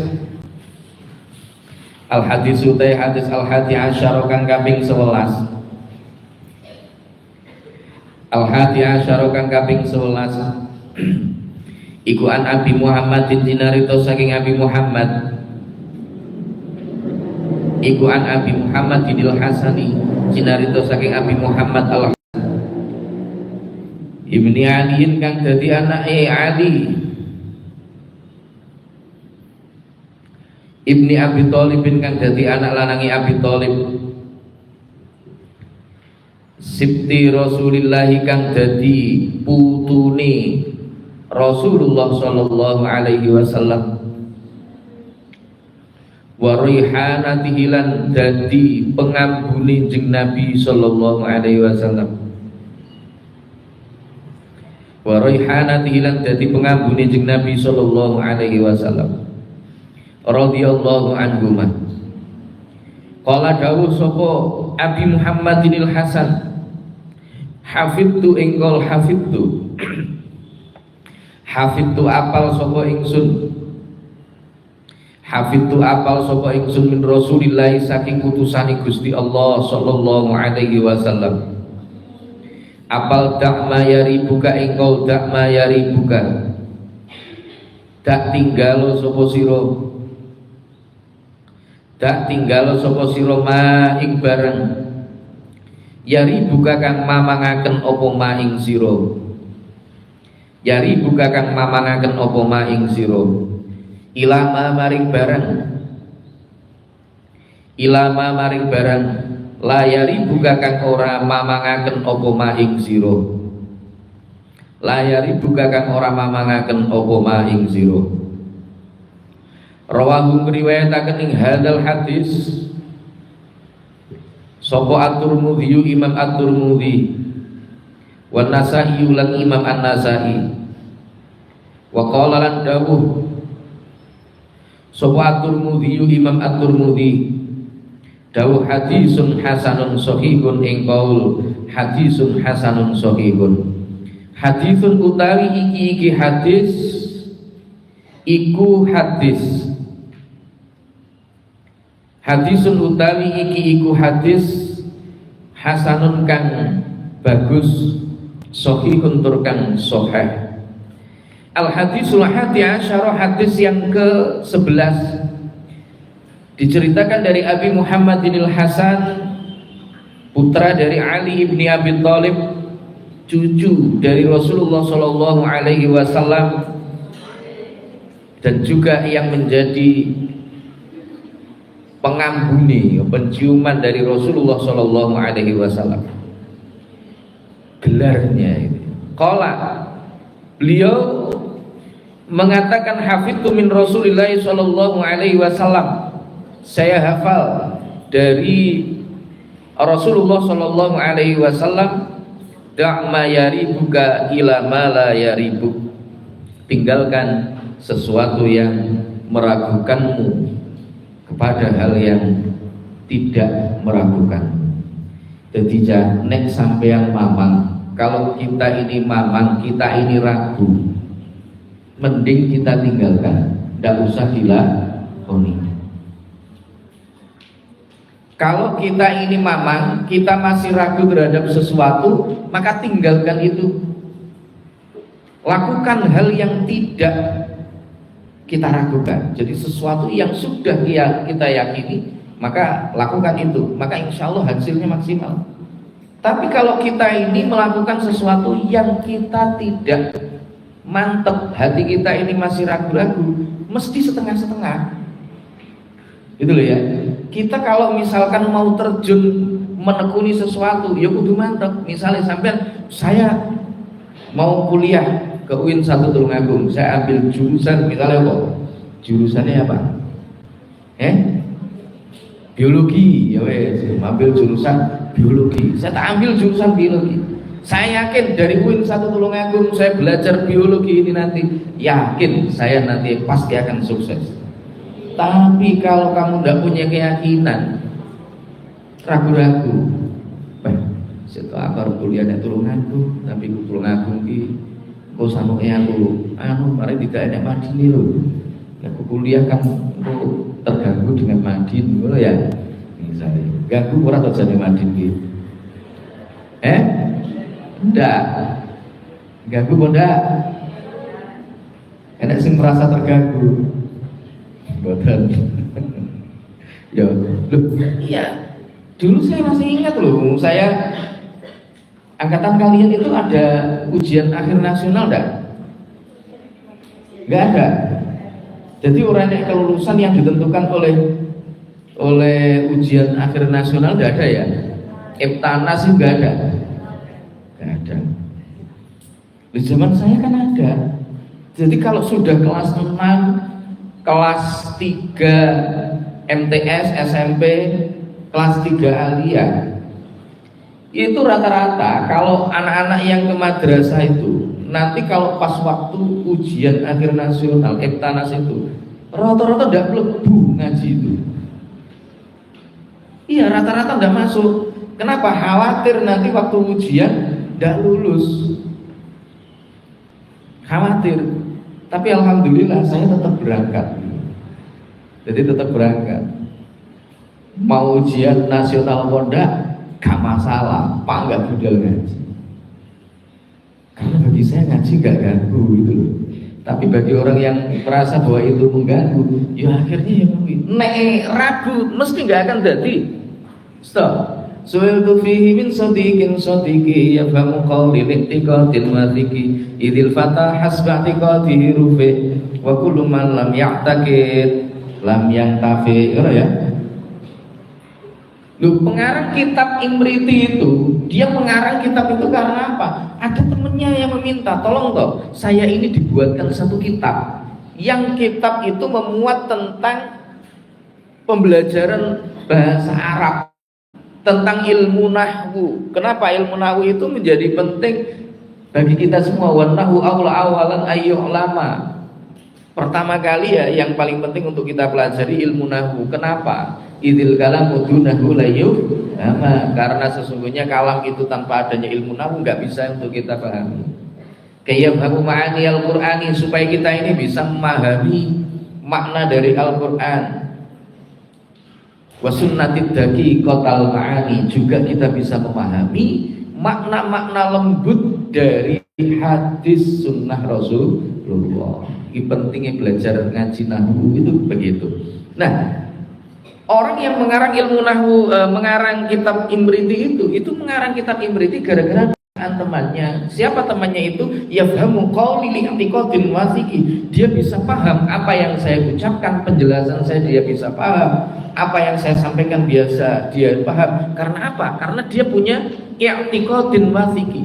al-hadi asyara kang kaping 11. Al-hadi asyara kang kaping 11. Iku an Abi Muhammadin dinarito saking Abi Muhammad. Iku an Abi Muhammad dinil Hasani dinarito saking Abi Muhammad al Ibni Aliin kang dadi anake Ali Ibni Abi Thalib kang dadi anak lanangi Abi Thalib Sibti Rasulillah kang dadi putune Rasulullah sallallahu alaihi wasallam wa rihanatihi lan dadi pengambune jeung Nabi sallallahu alaihi wasallam wa rihanatihi lan dadi pengambune jeung Nabi sallallahu alaihi wasallam radhiyallahu anhu. Qala dawuh sapa Abi Muhammadinil Hasan hafidtu engkol hafidtu apal sapa ingsun hafidtu apal sapa ingsun min Rasulillah saking utusane Gusti Allah sallallahu alaihi wasallam apal dakma yaribuka engkol dakma yaribuka dak tinggalo sapa sira dak tinggalo sapa sira ma ing barang yaribuka kang mamangaken apa ma ing sira yaribuka kang mamangaken apa ma ing sira ilama maring barang layari buka kang ora mamangaken apa ma ing sira layari buka kang ora mamangaken apa ma ing sira rawahu riwayataken ing hadal hadis sapa at-Tirmidzi Imam at-Tirmidzi wan Nasa'i lan Imam an-Nasa'i wa qala lan dawuh sapa at-Tirmidzi Imam at-Tirmidzi dawuh hadisun hasanun sahihun ing qaul hadisun hasanun sahihun hadisun utawi iki hadis iku hadis hadisun utawi iku hadis hasanun kang bagus sahihun tur kang sahih. Al hadisul hadi asyara hadis yang ke-11 diceritakan dari Abi Muhammadinil Hasan putra dari Ali ibni Abi Thalib cucu dari Rasulullah sallallahu alaihi wasallam dan juga yang menjadi pengambune penciuman dari Rasulullah sallallahu alaihi wasallam. Gelarnya itu qala beliau mengatakan hafidtu min Rasulillah sallallahu alaihi wasallam, saya hafal dari Rasulullah sallallahu alaihi wasallam, da' ma yaribuka ila ma la yaribuk, tinggalkan sesuatu yang meragukanmu kepada hal yang tidak meragukan. Jadi nek sampeyan mamang, kalau kita ini mamang, kita ini ragu, mending kita tinggalkan, tidak usah dilakoni. Kalau kita ini mamang, kita masih ragu terhadap sesuatu, maka tinggalkan itu. Lakukan hal yang tidak kita ragukan. Jadi sesuatu yang sudah kita yakini, maka lakukan itu. Maka insya Allah hasilnya maksimal. Tapi kalau kita ini melakukan sesuatu yang kita tidak mantep, hati kita ini masih ragu-ragu, mesti setengah-setengah. Itu loh ya. Kita kalau misalkan mau terjun menekuni sesuatu, ya kudu mantep. Misalnya sampean, saya mau kuliah ke UIN 1 Tulungagung, saya ambil jurusan misalnya apa? Jurusannya apa? Biologi, ya wes, ambil jurusan biologi. Saya tak ambil jurusan biologi. Saya yakin dari UIN 1 Tulungagung saya belajar biologi ini nanti, yakin saya nanti pasti akan sukses. Tapi kalau kamu tidak punya keyakinan, ragu-ragu, setelah aku harus kuliah di Tulungagung, tapi aku Tulungagung ki, kau sama aku, mari tidak enak Madin loh. Aku kuliah kan aku terganggu dengan Madin, gitu ya. Misalnya, ganggu kurang atau jadi Madin gitu. Enggak. Ganggu kok enggak? Enak sih merasa terganggu. Boten. Ya, iya. Dulu saya masih ingat loh, saya angkatan kalian itu ada ujian akhir nasional enggak? Enggak ada. Jadi orang yang kelulusan yang ditentukan oleh ujian akhir nasional enggak ada ya? Eptanas sih enggak ada. Enggak ada. Di zaman saya kan ada. Jadi kalau sudah kelas 6, kelas 3 MTS, SMP, kelas 3 aliyah, itu rata-rata kalau anak-anak yang ke madrasah itu nanti kalau pas waktu ujian akhir nasional Eptanas itu rata-rata tidak melebu ngaji itu. Iya, rata-rata tidak masuk. Kenapa? Khawatir nanti waktu ujian tidak lulus. Khawatir. Tapi alhamdulillah saya tetap berangkat. Jadi tetap berangkat. Mau ujian nasional pondak gak masalah, Pak nggak budal ngaji. Karena bagi saya ngaji gak ganggu gitu loh. Tapi bagi orang yang merasa bahwa itu mengganggu, ya akhirnya ya nek ragu mesti nggak akan jadi. Stop. Su'iltu fihi min sadiqin sadiqi yafhamu qawli li'tiqatin wathiki idil fatah hasba i'tiqadihi rufi wa kullu man lam ya'taqid lam yantafi. Ya. Loh, pengarang kitab Imriti itu, dia mengarang kitab itu karena apa? Ada temennya yang meminta, tolong toh, saya ini dibuatkan satu kitab. Yang kitab itu memuat tentang pembelajaran bahasa Arab, tentang ilmu nahwu. Kenapa ilmu nahwu itu menjadi penting bagi kita semua? Wan nahwu awalan ayyu'lama. Pertama kali ya, yang paling penting untuk kita pelajari ilmu nahwu. Kenapa? Idil kalam dunahu layu, karena sesungguhnya kalam itu tanpa adanya ilmu nahwu nggak bisa untuk kita pahami. Kayak aku ma'ani Al-Qur'ani, supaya kita ini bisa memahami makna dari Al-Qur'an. Wa sunnatid daqiqatal ma'ani, juga kita bisa memahami makna-makna lembut dari hadis sunnah Rasulullah. Ini pentingnya belajar ngaji nahwu itu begitu. Nah, orang yang mengarang ilmu nahwu, mengarang kitab Imriti itu mengarang kitab Imriti gara-gara temannya. Siapa temannya itu? Yafhamu qawli li'tiqadin wasiki. Dia bisa paham apa yang saya ucapkan, penjelasan saya dia bisa paham, apa yang saya sampaikan biasa dia paham. Karena apa? Karena dia punya i'tiqadin wasiki.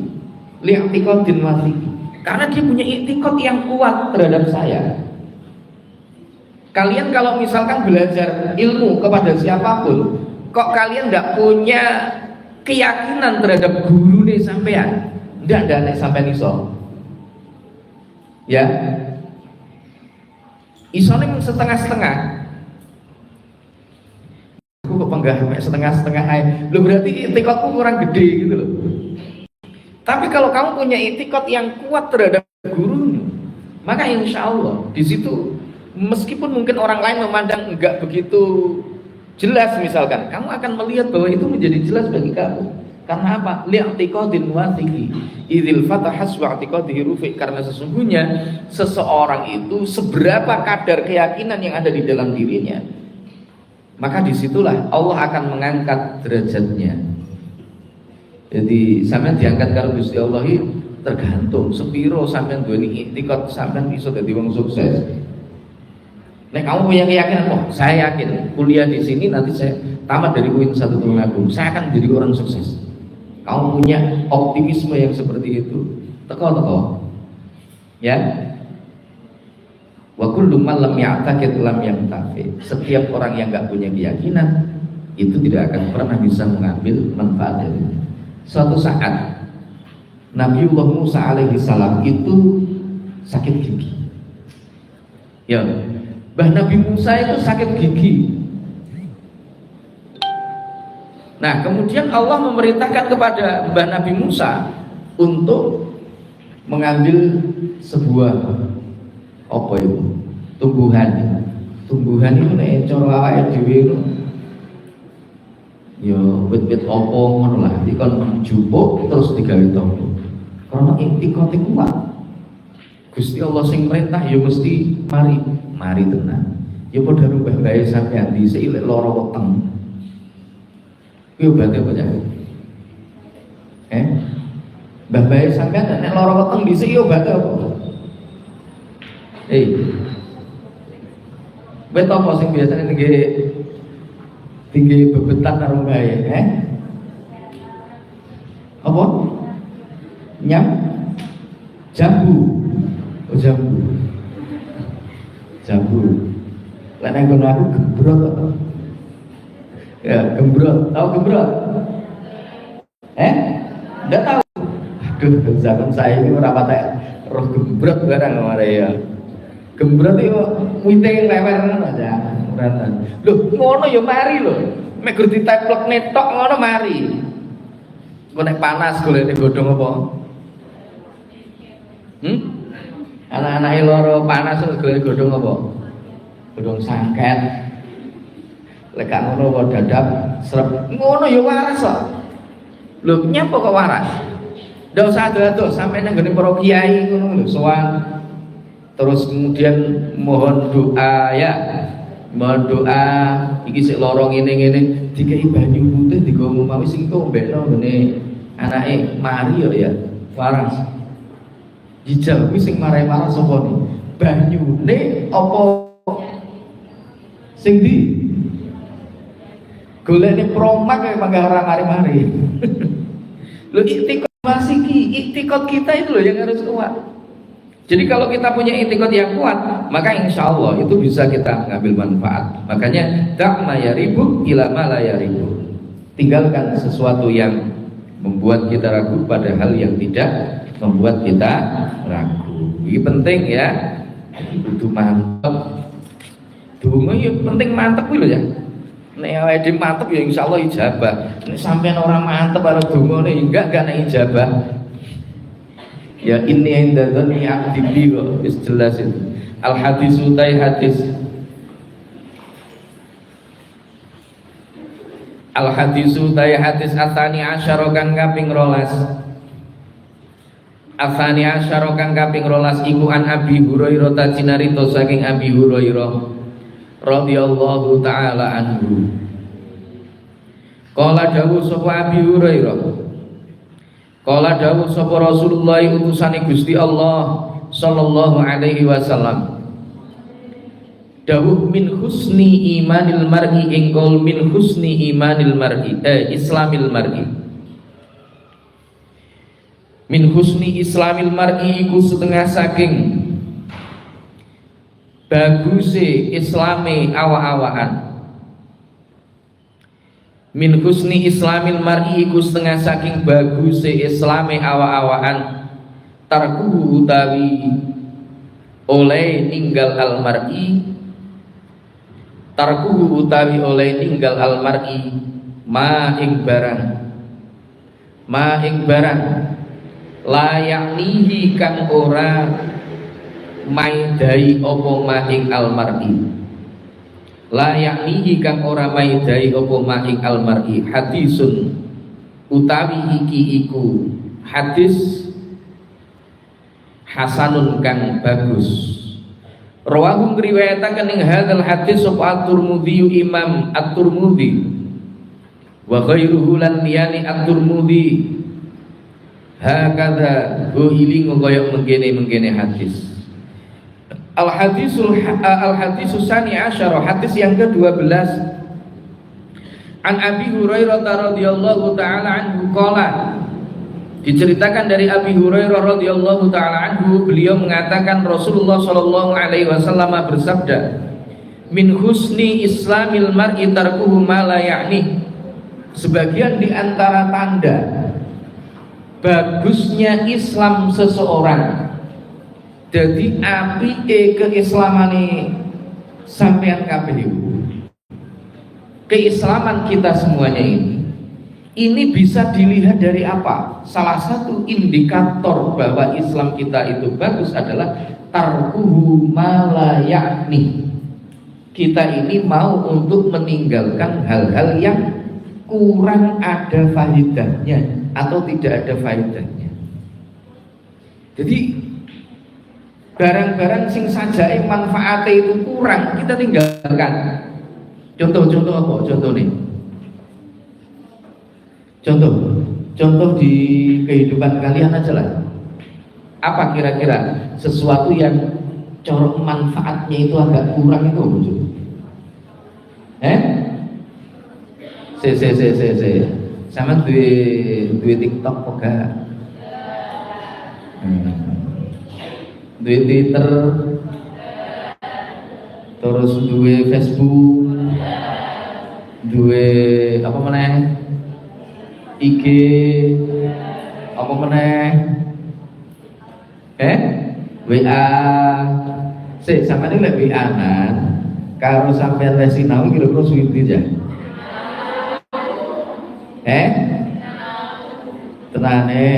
Li'tiqadin wasiki. Karena dia punya i'tiqad yang kuat terhadap saya. Kalian kalau misalkan belajar ilmu kepada siapapun, kok kalian tidak punya keyakinan terhadap guru nih sampean, tidak nek sampean iso, ya, iso nih setengah-setengah. Aku kok penggah setengah-setengah aja, lo berarti itikadku kurang gede gitu loh. Tapi kalau kamu punya itikad yang kuat terhadap guru, maka insya Allah di situ, meskipun mungkin orang lain memandang enggak begitu jelas misalkan, kamu akan melihat bahwa itu menjadi jelas bagi kamu. Karena apa? Li'tiqadin wathiqi idzil fatahas wa i'tiqadihi rufi. Karena sesungguhnya seseorang itu seberapa kadar keyakinan yang ada di dalam dirinya, maka disitulah Allah akan mengangkat derajatnya. Jadi sampean diangkat karo Gusti Allah tergantung sepiro sampean duweni i'tiqad, sampean bisa dadi wong sukses. Nek kamu punya keyakinan, oh saya yakin kuliah di sini nanti saya tamat dari UIN 1 Tulungagung, saya akan menjadi orang sukses. Kamu punya optimisme yang seperti itu, teko-teko, ya. Wa kullu man lam ya'taqid lam yantafi. Setiap orang yang nggak punya keyakinan itu tidak akan pernah bisa mengambil manfaat dari itu. Suatu saat Nabiullah Musa alaihi salam itu sakit gigi. Ya, Mbah Nabi Musa itu sakit gigi. Nah, kemudian Allah memerintahkan kepada Mbah Nabi Musa untuk mengambil sebuah apa itu? Tumbuhan. Tumbuhan itu nek cara awake dhewe itu ya wit-wit apa ngono lah, dikon jupuk terus digawe tombo. Karena intikate kuat. Gusti Allah sing perintah ya mesti mari tenan. Ya padha mbah bae sampean dhisik lek lara weteng. Kuwi obat apa ya? Mbah bae sampean nek lara weteng dhisik ya obat apa? Wet apa sing biasane tinggi bebetan karo bae, Apa? Jambu. Oh, jambu. Lah nek ngono aku gembrot. Ya, gembrot. Tahu gembrot? Enggak tahu. Aduh, zaman saya ini ora patek roh gembrot barang kemarin ya. Gembrot itu wite lewer ngono aja. Loh, ngono ya mari lho. Mek gur diteplek netok ngono mari. Kok nek panas golek godhong apa? Anak-anake loro panas golek godhong apa? Godhong sangket. Lek gak ngono kok dadap srep. Ngono ya waras kok. Lho, nyapa kok waras? Ndak usah ado-ado sampe nang ngene para kiai ngono lho, sowan. Terus kemudian mohon doa ya. Mohon doa iki sik lara ngene-ngene dikai banyu putih digo mawi sing tombekno ngene anake mari ya waras. Jijal kuwi sing marai-marai sapa ni? Banyune apa sing di golekne promak kaya mangga mari-mari. Lho iktikad kita itu loh yang harus kuat. Jadi kalau kita punya itikad yang kuat, maka insya Allah itu bisa kita mengambil manfaat. Makanya dakma yaribu ila ma la yaribu. Tinggalkan sesuatu yang membuat kita ragu pada hal yang tidak membuat kita ragu. Ini penting ya. Itu mantap. Donga ya penting mantep kuwi lho ya. Nek awake dhewe mantep ya insyaallah ijabah. Nek sampean ora mantep karo dongane enggak nek ijabah. Ya ini inda dzanni abdi bi wis jelas itu. Al hadis utai hadis. Al hadis utai hadis asani asyara kang kaping 12. Asani asyara kang kaping 12 iku an Abi Hurairah tajinarito saking Abi Hurairah radhiyallahu taala anhu. Qala dawuh sapa Abi Hurairah. Qala dawuh sapa Rasulullah utusane Gusti Allah sallallahu alaihi wasallam. Dawuh min husni imanil mar'i ingkol min husni imanil mar'i islamil mar'i. Min husni islamil mar'i iku setengah saking baguse islame awa-awaan. Min husni islamil mar'i iku setengah saking baguse islame awa-awaan tarkuhu utawi oleh ninggal al mar'i tarkuhu utawi oleh ninggal al mar'i ma ing barang la yaknihi kang ora maidai apa ma ing al mar'i la yaknihi kang ora maidai apa ma'ing almar'i hadisun utawi iki iku hadis hasanun kang bagus. Rawahu ngriwayataken ing hadzal hadis sapa at-Tirmidzi Imam at-Tirmidzi wa ghairuhu lan liyani at-Tirmidzi hakadha iling kaya mengkene hadis. Al-hadisus sani asyara, hadis yang ke-12. An Abi Hurairah radhiyallahu taala anhu qala, diceritakan dari Abi Hurairah radhiyallahu taala anhu, beliau mengatakan Rasulullah sallallahu alaihi wasallam bersabda, min husni islamil mar'i tarkuhu ma la ya'ni. Sebagian di antara tanda bagusnya Islam seseorang, jadi apike keislaman sampean kabeh. Keislaman kita semuanya ini bisa dilihat dari apa? Salah satu indikator bahwa Islam kita itu bagus adalah tarkuhu ma la ya'ni. Kita ini mau untuk meninggalkan hal-hal yang kurang ada faedahnya atau tidak ada faedahnya. Jadi barang-barang sing sajae manfaatnya itu kurang, kita tinggalkan. Contoh apa? Contoh nih. Contoh di kehidupan kalian aja lah. Apa kira-kira sesuatu yang corok manfaatnya itu agak kurang itu muncul? Sama duwe TikTok kok gak? Duwe Twitter, terus duwe Facebook, duwe apa meneh? IG, apa meneh? WA. Sama ini lek WA kan. Kalau sampai resinau kira-kira suwi ya. Tenane.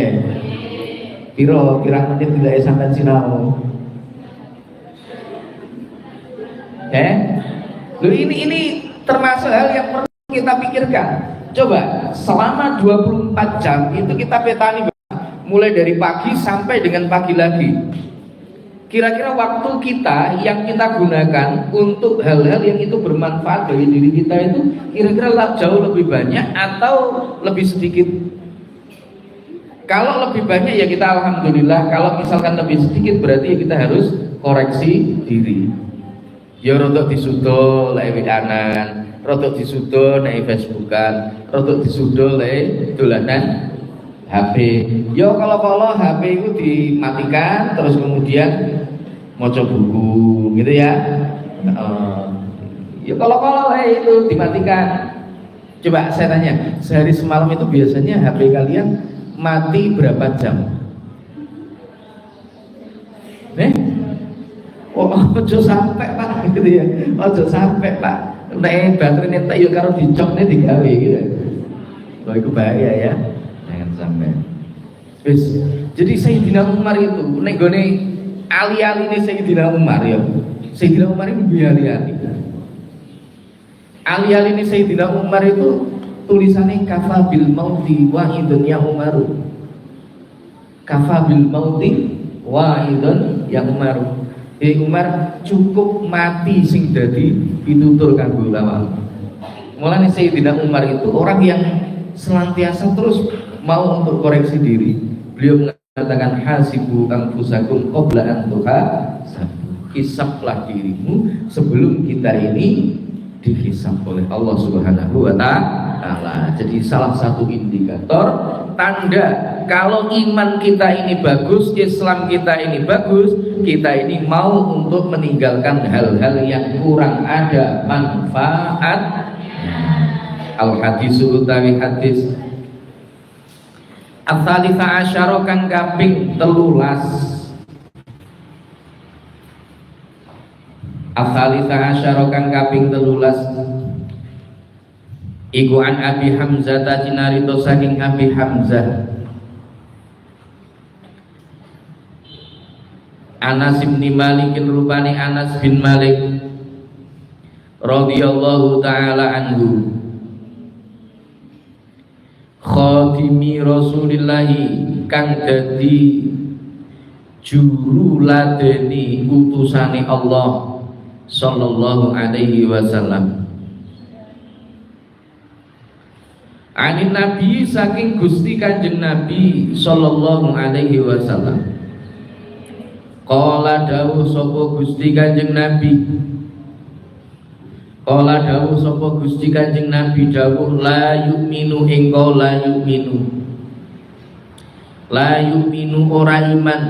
Pirang menit tidak sampai sinau. Ini termasuk hal yang perlu kita pikirkan. Coba selama 24 jam itu kita petani mulai dari pagi sampai dengan pagi lagi. Kira-kira waktu kita yang kita gunakan untuk hal-hal yang itu bermanfaat bagi diri kita itu kira-kira jauh lebih banyak atau lebih sedikit? Kalau lebih banyak ya kita alhamdulillah, kalau misalkan lebih sedikit berarti ya kita harus koreksi diri. Ya rodok disudul lek WA-an, rodok disudul nek Facebookan, rodok disudul lek dolanan HP. Yo kalau HP itu dimatikan terus kemudian maca buku gitu ya. Ya kalau itu dimatikan. Coba saya tanya, sehari semalam itu biasanya HP kalian mati berapa jam? Ojo sampai Pak gitu ya. Ojo sampai Pak. Nek baterai tak yo karo dicokne digawe gitu. Wah itu bahaya ya. Jangan sampai. Jadi Sayyidina Umar itu nek gone ali-aline Sayyidina Umar ya. Sayyidina Umar itu ali-ali. Ali-aline Sayyidina Umar itu tulisannya kafa bil mauti wahidun ya Umaru. Kafa bil mauti wahidun ya Umaru. Umar cukup mati sing dadi pitutur kanggo lawang. Mulane Sayyidina Umar itu orang yang senantiasa terus mau untuk koreksi diri. Beliau mengatakan hasibu anfusakum qabla an tuhasabu. Hisablah dirimu sebelum kita ini dihisab oleh Allah Subhanahu wa taala. Jadi salah satu indikator tanda kalau iman kita ini bagus, Islam kita ini bagus, kita ini mau untuk meninggalkan hal-hal yang kurang ada manfaat. Al-hadisu utawi hadis Al-Thalithah asyara kang kaping 13. Al-Thalithah asyara kang kaping 13 iku an Abi Hamzah tinarito saking Abi Hamzah Anas bin Malik rupane Anas bin Malik radhiyallahu taala anhu khadimi Rasulillahi kang dadi juru ladeni utusane Allah sallallahu alaihi wasallam. Anin Nabi saking Gusti Kanjeng Nabi sallallahu alaihi wasallam. Qala dawuh sapa Gusti Kanjeng Nabi. Qala dawuh sapa Gusti Kanjeng Nabi dawuh la yu'minu engko la yu'minu. La yu'minu ora iman.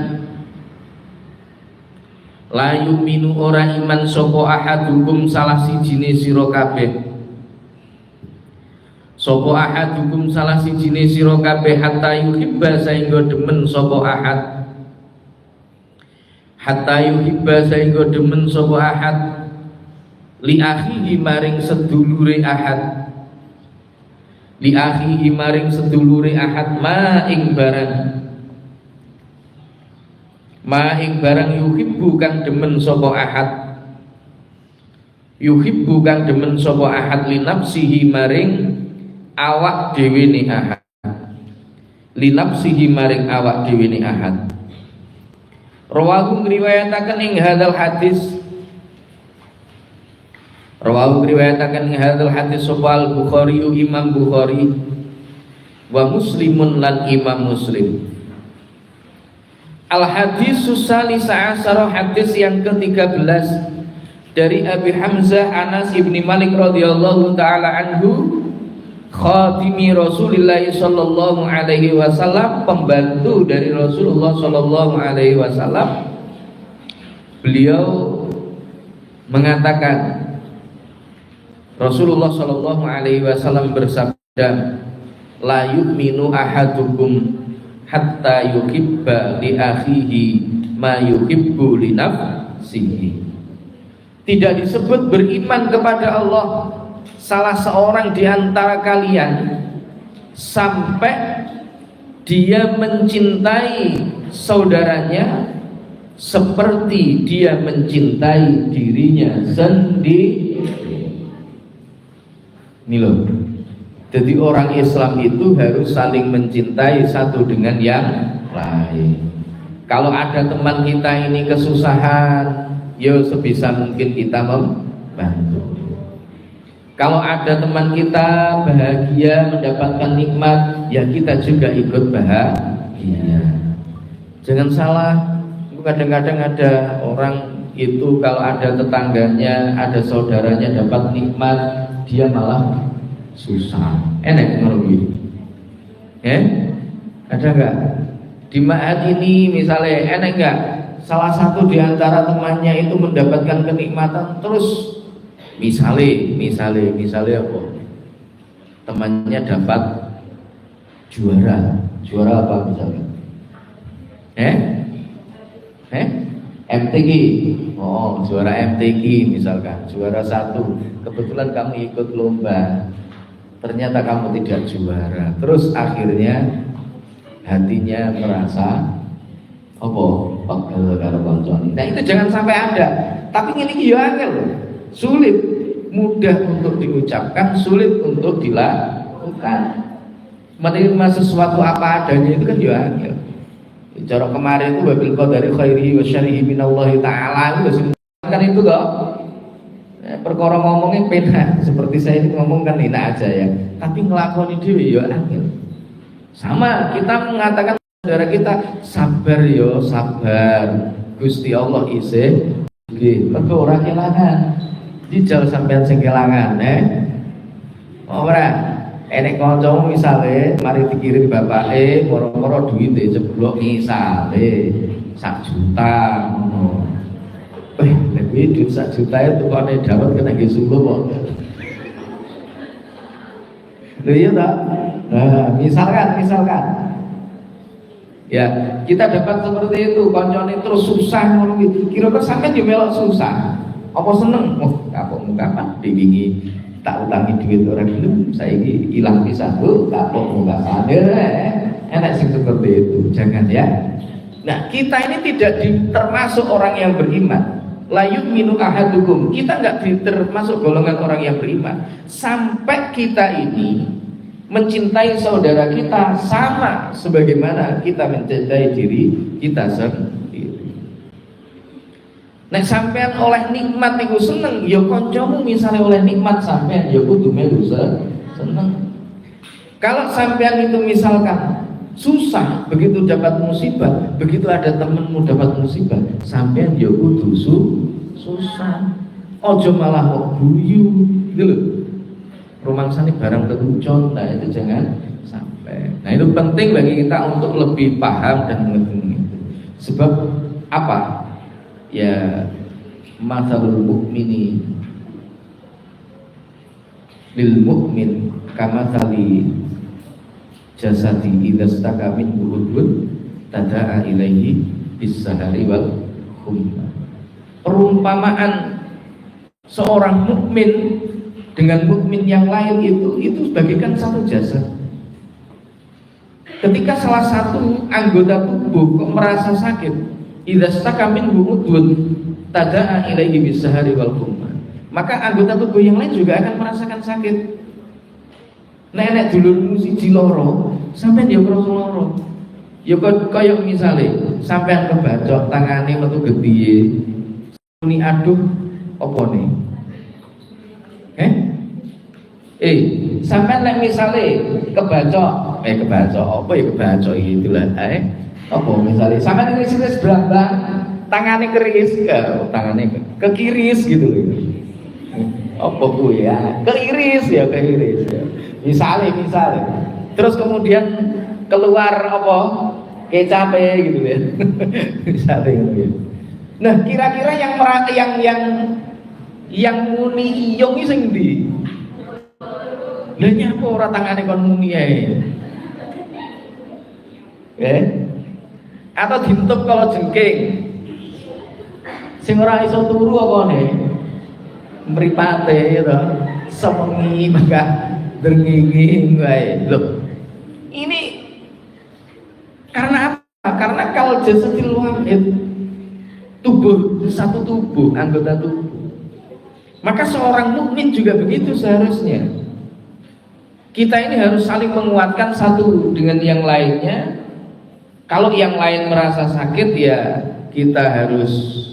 La yu'minu ora iman sapa ahadukum salah sijine sira kabeh. Sapa ahadukum salah sijine sira kabeh hatta yuhibba saengga demen sapa ahad. Hatta yuhibba saengga demen sapa ahad li akhihi maring sedulure ahad. Li akhihi maring sedulure ahad ma ing barang yuhibbu kang demen sapa ahad. Yuhibbu kang demen sapa ahad li nafsihi maring awak dhewe ne ahad. Li nafsihi maring awak dhewe ne ahad. Rawahu ngriwayataken ing hadzal hadis. Rawahu ngriwayataken ing hadzal hadis sapa Al-Bukhari Imam Bukhari wa Muslimun lan Imam Muslim. Al-Hadisus Salisa Asyara, hadis yang ke-13 dari Abi Hamzah Anas ibni Malik radhiyallahu taala anhu, khatimi Rasulullah sallallahu alaihi wasallam, pembantu dari Rasulullah sallallahu alaihi wasallam. Beliau mengatakan, Rasulullah sallallahu alaihi wasallam bersabda, la yu'minu ahadukum hatta yuhibba li akhihi ma yuhibbu li nafsihi. Tidak disebut beriman kepada Allah salah seorang di antara kalian sampai dia mencintai saudaranya seperti dia mencintai dirinya sendiri. Ini loh. Jadi orang Islam itu harus saling mencintai satu dengan yang lain. Kalau ada teman kita ini kesusahan, ya sebisa mungkin kita membantu. Kalau ada teman kita bahagia mendapatkan nikmat, ya kita juga ikut bahagia. Jangan salah, kadang-kadang ada orang itu kalau ada tetangganya, ada saudaranya dapat nikmat, dia malah susah. Enak ngerugi. Ada enggak? Di ma'ad ini misalnya enak enggak? Salah satu di antara temannya itu mendapatkan kenikmatan, terus misalnya apa? Temannya dapat juara apa misalnya? MTQ. Oh, juara MTQ misalkan, juara 1. Kebetulan kamu ikut lomba, ternyata kamu tidak juara. Terus akhirnya hatinya merasa pegel karo koncone. Nah, itu jangan sampai ada. Tapi ini ya angel, sulit, mudah untuk diucapkan, sulit untuk dilakukan. Menerima sesuatu apa adanya itu kan ya angel. Cara kemarin itu wabil qadari khairihi wa syarrihi minallahi ta'ala, itu kan itu kok. Perkara ngomongnya pena, seperti saya ini ngomong kan enak aja ya. Tapi ngelakoni dhewe ya angel. Sama kita mengatakan saudara kita, sabar yo, sabar. Gusti Allah isih nggih, mergo ora kelangan. Dijal sampean sing kelangan, ora. Enek kancamu misale mari dikirim bapake moro-moro duwite jeblok misale 1 juta ngono. Lebih duit 1 juta itu kone dapat kena nggih sungguh kok. Lho iya tak? Nah, misalkan ya, kita dapat seperti itu, koncone terus susah ngono iki. Kira-kira sampean yo melok susah. Apa seneng? Oh, kapok kapan diwingi tak utangi duit orang itu, saiki ilang pisan. Oh, kapok kapan. Enak sing seperti itu. Jangan ya. Nah, kita ini tidak termasuk orang yang beriman. La yu'minu ahadukum. Kita enggak termasuk golongan orang yang beriman sampai kita ini mencintai saudara kita sama sebagaimana kita mencintai diri kita sendiri. Nek sampean oleh nikmat niku seneng, ya kancamu misalnya oleh nikmat sampean ya kudu melu seneng. Kalau sampean itu misalkan susah, begitu dapat musibah, begitu ada temenmu dapat musibah, sampean ya kudu susah. Ojo malah kok guyu, gitu loh. Rumangsane barang kerucon, nah itu jangan sampai. Nah itu penting bagi kita untuk lebih paham dan mengerti itu. Sebab apa? Ya, mathalul mu'mini lil mu'min kamathali jasadi idza staka min udhun tada'a ilaihi bis-sahari wal humma. Perumpamaan seorang mukmin dengan mukmin yang lain itu bagaikan satu jasad. Ketika salah satu anggota tubuh kok merasa sakit, idza staka min udhun tada'a ilaihi bis-sahari wal humma, maka anggota tubuh yang lain juga akan merasakan sakit. Nenek dulurmu siji loro, sampean ya krasa loro. Ya kaya misale sampean kebacok tangane metu gedhiye. Muni aduh apa nih? Sampean nek misale kebacok apa ya kebacok itu lah. Apa misale sampean keris brambang, tangane keris, tangane kekiris gitu loh. Apa kuwi ya? Keiris ya. Misale. Terus kemudian keluar apa? Kecape gitu ya. Misale gitu ya. Nah, kira-kira yang muni iyong iki sing ndi? Lah nyapa ora tangane kon muni ae. Atau dintup kalau jengking. Sing ora iso turu apa ne? Mripate to, semengi maka denginging wae. Loh. Ini karena apa? Karena kalau jasadil wahid, tubuh satu tubuh, anggota tubuh. Maka seorang mukmin juga begitu seharusnya. Kita ini harus saling menguatkan satu dengan yang lainnya. Kalau yang lain merasa sakit ya kita harus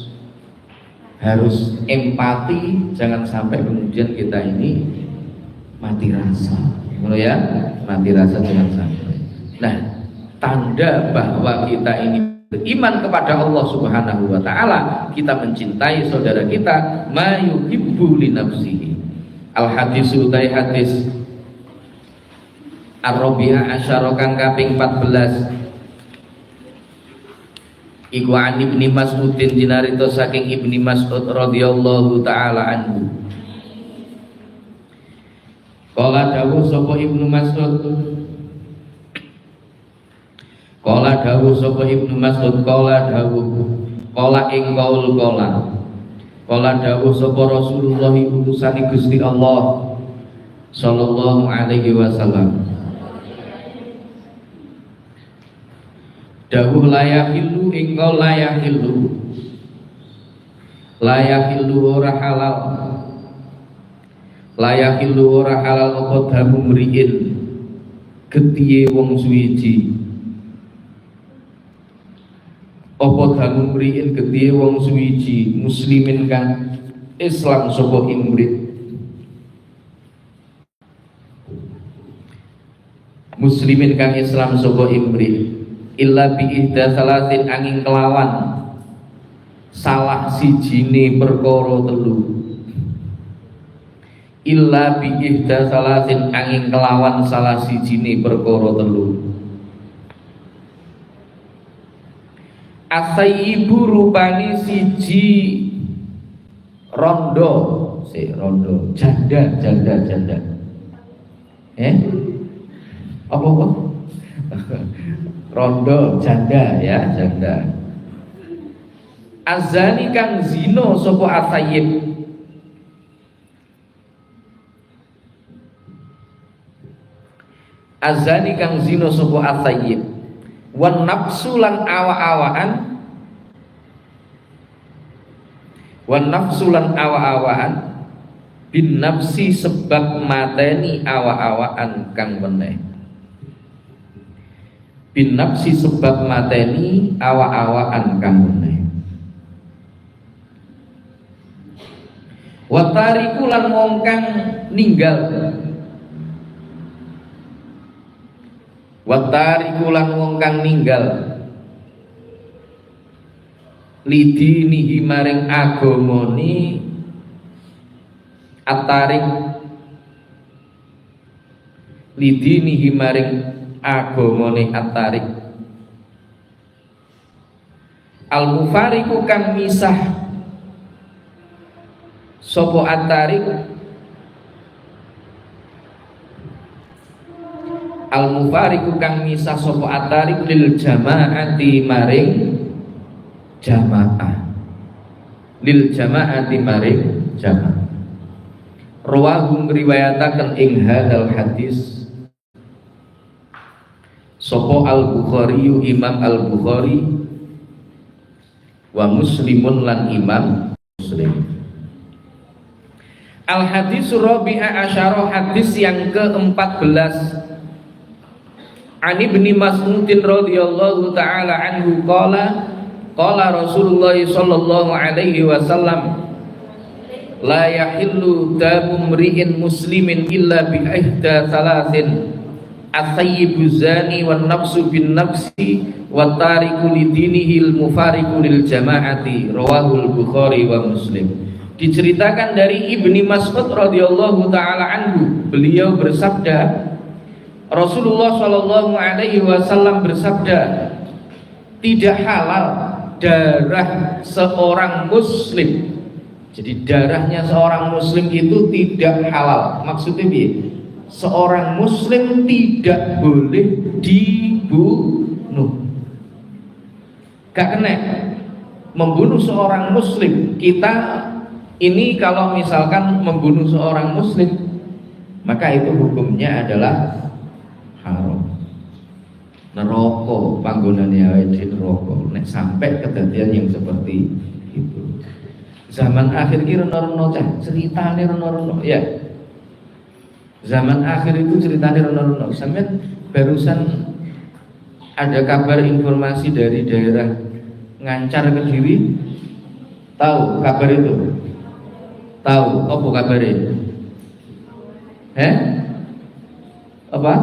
empati, jangan sampai kemudian kita ini mati rasa. Ya, mati rasa jangan sampai. Nah, tanda bahwa kita ini beriman kepada Allah Subhanahu wa taala, kita mencintai saudara kita, ma yuhibbu li nafsihi. Al hadisu utai hadis Ar-Rabi'ah asyara kang kaping 14. Iku an Ibni Mas'udin dinarito saking Ibni Mas'ud radhiyallahu taala anhu. Qala dawuh sapa Ibnu Mas'ud. Qala dawuh sapa Ibnu Mas'ud qala dawuh. Qala ing qaul qala. Qala dawuh sapa Rasulullah utusan Gusti Allah sallallahu alaihi wasallam. Dawuh layakilu engkau layakilu ora halal, layakilu ora halal apa damu mriin getihe wong suwiji, apa damu mriin getihe wong suwiji muslimin kang Islam sapa imrit, muslimin kang Islam sapa imrit illa bi ihda salatin angin kelawan salah sijine perkara telu, illa bi ihda salatin angin kelawan salah sijine perkara telu. Asayyibu rupane siji rondo janda apa rondo janda ya, janda. Azani kang zino sapa asayyib, azani kang zino sapa asayyib, wan nafsu lan awa-awaan, bin nafsi sebab mateni awa-awaan kang meneh, bin nafsi sebab mateni awa-awaan kang meneh. Wa tariku lan wong kang ninggal, wa tariku lan wong kang ninggal lidinihi maring agamane, atarik lidinihi maring agamane atarik, al mufariku kang misah sapa atarik al mufariqu kang misah sapa at-tariq lil jamaati maring jamaah, lil jamaati maring jamaah. Rawahu ngriwayataken ing hadal hadis sapa al-Bukhari Imam al-Bukhari wa Muslimun lan Imam Muslim. Al hadis rabi'a asyara, hadis yang ke-14. An Ibnu Mas'ud radhiyallahu taala anhu qala Rasulullah sallallahu alaihi wasallam la yahillu damu mri'in muslimin illa bi ihda thalathin at-thayyibu zani wan nafsu bin nafsi wat tariku lidinihi al mufariqu lil jamaati. Rawahul Bukhari wa Muslim. Diceritakan dari Ibnu Mas'ud radhiyallahu taala anhu, beliau bersabda, Rasulullah sallallahu alaihi wasallam bersabda, tidak halal darah seorang muslim. Jadi darahnya seorang muslim itu tidak halal. Maksudnya piye? Seorang muslim tidak boleh dibunuh. Gak kena membunuh seorang muslim. Kita ini kalau misalkan membunuh seorang muslim, maka itu hukumnya adalah haram. Neraka panggonane awake neraka nek sampai kejadian yang seperti itu. Zaman akhir ki rono-rono cah, ceritane rono-rono ya. Zaman akhir itu ceritane rono-rono. Sampeyan barusan ada kabar informasi dari daerah Ngancar Kediri. Tahu kabar itu? Tahu apa kabarnya? Apa?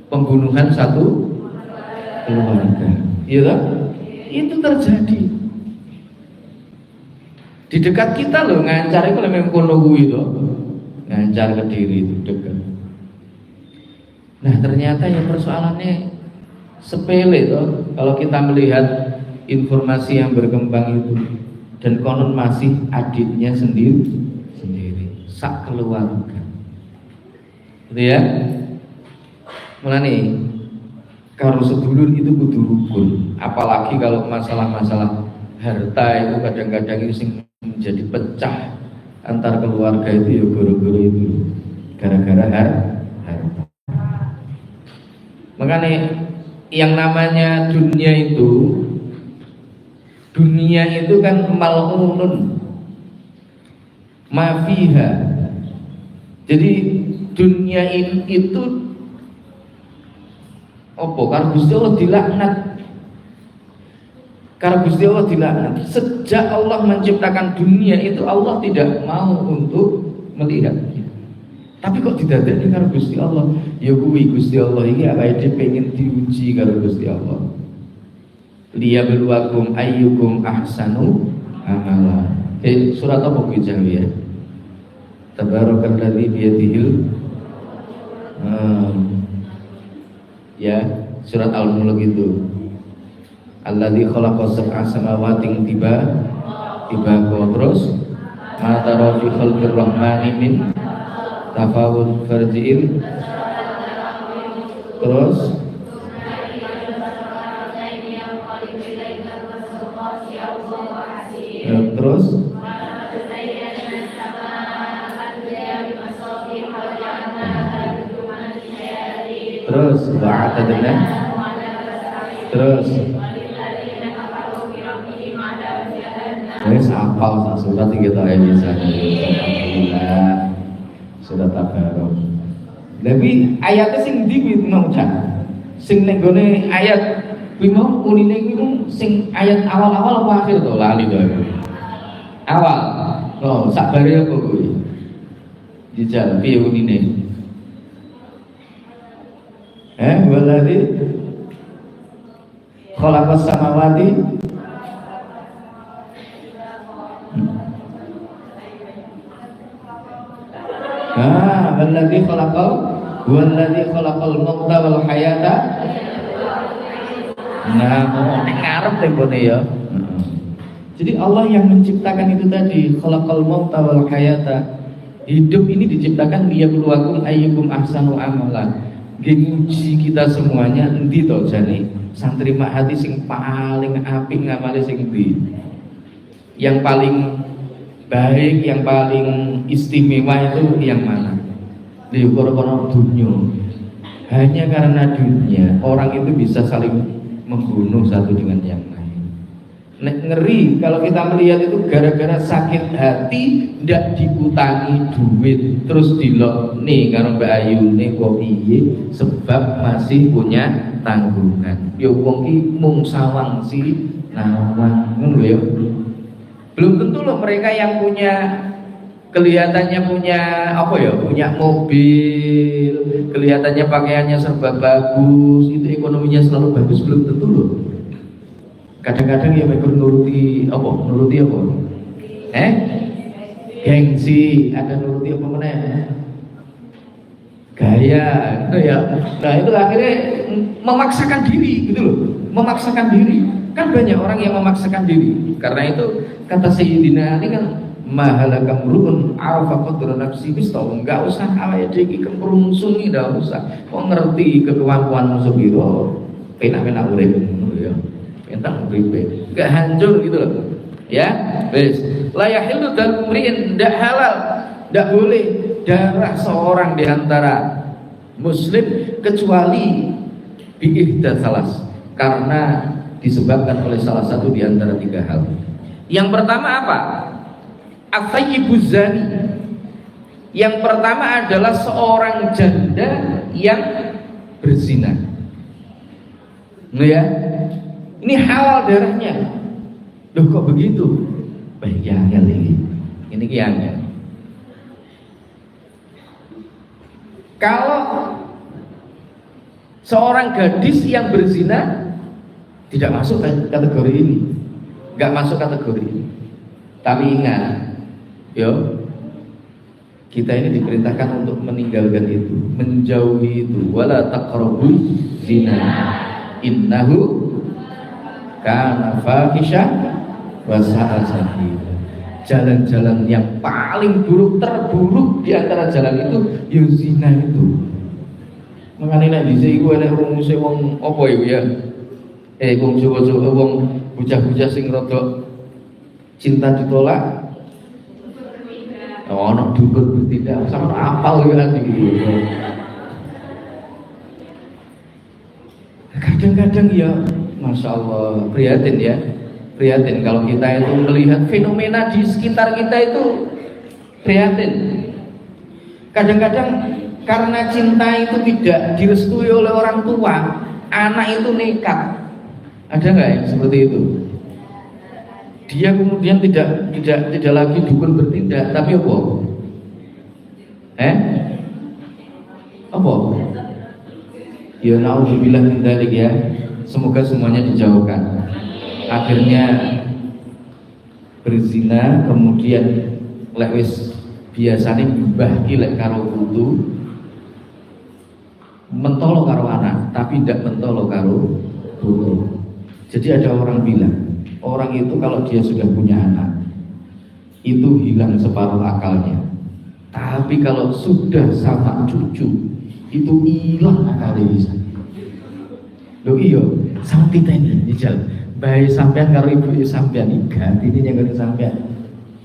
Pembunuhan satu keluarga. Iya kan? Itu terjadi di dekat kita loh. Ngancar itu memang kono kuwi to. Ngancar Kediri itu dekat. Nah, ternyata yang persoalannya sepele toh kalau kita melihat informasi yang berkembang itu, dan konon masih adiknya sendiri sak keluarga. Gitu ya. Mulane karo sedulur itu kudu rukun, apalagi kalau masalah-masalah harta itu kadang-kadang itu sing menjadi pecah antar keluarga itu ya goro-goro itu gara-gara harta. Makanya yang namanya dunia itu kan mal'unun mafiha. Jadi dunia itu opo karo Gusti Allah dilaknat. Karena Gusti Allah dilaknat. Sejak Allah menciptakan dunia itu Allah tidak mau untuk melihatnya. Tapi kok didadekne karo Gusti Allah? Ya kuwi Gusti Allah iki awake pengen diuji karo Gusti Allah. Liyabluwakum ayyukum ahsanu amala. Surat apa kuwi ya? Tabarakalladzi biyadihil ya, surat Al-Mulk itu. Alladzi khalaqa sab'a samawati tiba terus ma tara fi khalqir rahmani min tafawut farji'in terus wa'atadna terus apal sak surat iki ta bisa. Alhamdulillah surat Tabarok. Tapi ayatnya sing ndi kuwi mau jan? Sing nek gone ayat kuwi mau unine kuwi sing ayat awal-awal apa akhir to lali to. Awal. Oh, sakbare apa kuwi? Dijal piye unine? Waladhi khalaqas samawati waladhi khalaqal mauta wal hayata. Nah, mau ngarep tembone ya. Jadi Allah yang menciptakan itu tadi, khalaqal mauta wal hayata. Hidup ini diciptakan liyabluwakum ayyukum ahsanu amalan, nguji kita semuanya endi to jane santri Ma'had sing paling apik ngamale sing endi, yang paling baik, yang paling istimewa itu yang mana? Di korban dunia. Hanya karena dunia orang itu bisa saling membunuh satu dengan yang lain. Ngeri kalau kita melihat itu gara-gara sakit hati ndak diutangi duit terus dilokne karo Mbak Ayu ne kok piye sebab masih punya tanggungan. Ya wong ki mung sawang si nawang ngono ya. Belum tentu loh mereka yang punya kelihatannya punya apa ya, punya mobil, kelihatannya pakaiannya serba bagus, itu ekonominya selalu bagus, belum tentu loh. Kadang-kadang ya mereka nuruti apa? Gengsi, ada nuruti apa mana? Gaya, itu ya. Nah itu akhirnya memaksakan diri, gitu loh. Memaksakan diri. Kan banyak orang yang memaksakan diri. Karena itu kata Sayyidina Ali kan mahalaka mru'un arafa qadra nafsi wis tau enggak usah awake dhewe keprungsungi, ndak usah. Kok ngerti kekemampuanmu sepiro, penak-penak urip ngono ya. Entang uripe. Enggak hancur gitu loh. Ya, wis. La yahillu damu mri'in, ndak halal, ndak boleh darah seorang di antara muslim kecuali bi'ihda salas, karena disebabkan oleh salah satu di antara tiga hal. Yang pertama apa? At-thayyibuz zani. Yang pertama adalah seorang janda yang berzina. Nah ya, ini halal darahnya. Loh kok begitu? Baik ya ini kiangnya. Kalau seorang gadis yang berzina tidak masuk kategori ini, nggak masuk kategori ini. Tapi ingat, yo, kita ini diperintahkan untuk meninggalkan itu, menjauhi itu. Wala taqrabuz zina, innahu kana fahisha wa sa'a sabila. Jalan-jalan yang paling buruk, terburuk di antara jalan itu, yo zina itu. Makanya nek dhisik iku enek rumuse wong apa iku ya? Wong Jawa-Jawa, wong bocah-bocah sing rada cinta ditolak. Oh, ono dukun bertindak sama apal ya iki. Kadang-kadang ya, masya Allah, prihatin ya, prihatin kalau kita itu melihat fenomena di sekitar kita itu prihatin. Kadang-kadang karena cinta itu tidak direstui oleh orang tua, anak itu nekat. Ada nggak yang seperti itu? Dia kemudian tidak lagi dukun bertindak, tapi apa? Apa? Ya naudzubillah min dzalik ya. Semoga semuanya dijauhkan. Akhirnya berzina, kemudian lek wis biasane mbah ki lek karo putu mentolo karo anak, tapi tidak mentolo karo putu. Jadi ada orang bilang, orang itu kalau dia sudah punya anak itu hilang separuh akalnya. Tapi kalau sudah sama cucu itu hilang akalnya bisa. Loh iya, sama kita ini jajal. Bayi sampean karo ibu sampean iki ganti ini yang sampean.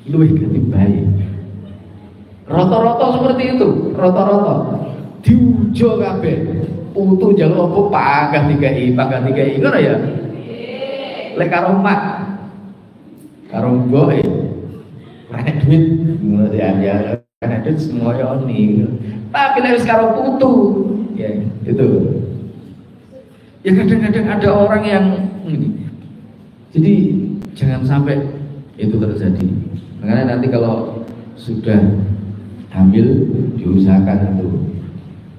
Luwih ganti bayi. Rata-rata seperti itu, rata-rata. Diujo kabeh. Putu njaluk apa pangkat dikai, ngono ya. Lek karo mak karo mbok ora duit ngono ya kan duit semua ya oni. Tapi nek wis karo putu ya itu. Ya kadang-kadang ada orang yang ini. Jadi jangan sampai itu terjadi. Makanya nanti kalau sudah hamil diusahakan itu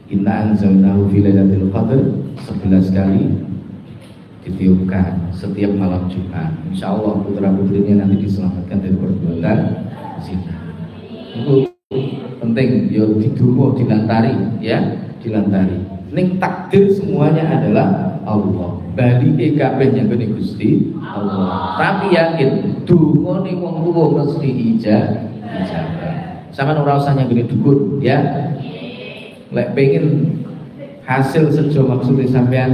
inna anzalnahu fi lailatul qadr 11 kali ditiupkan setiap malam Jumat. Insya Allah putra putrinya nanti diselamatkan dari perbuatan zina. Itu penting. Yo didungo, dilantari, ya, dilantari. Ning takdir semuanya adalah Allah. Bali kabehnya kene Gusti Allah. Tapi yakin dungo ning wong tuwa mesti ijabah. Sampeyan ora usah nyanggone dukun, ya. Lek pengen hasil sejo maksudnya sampean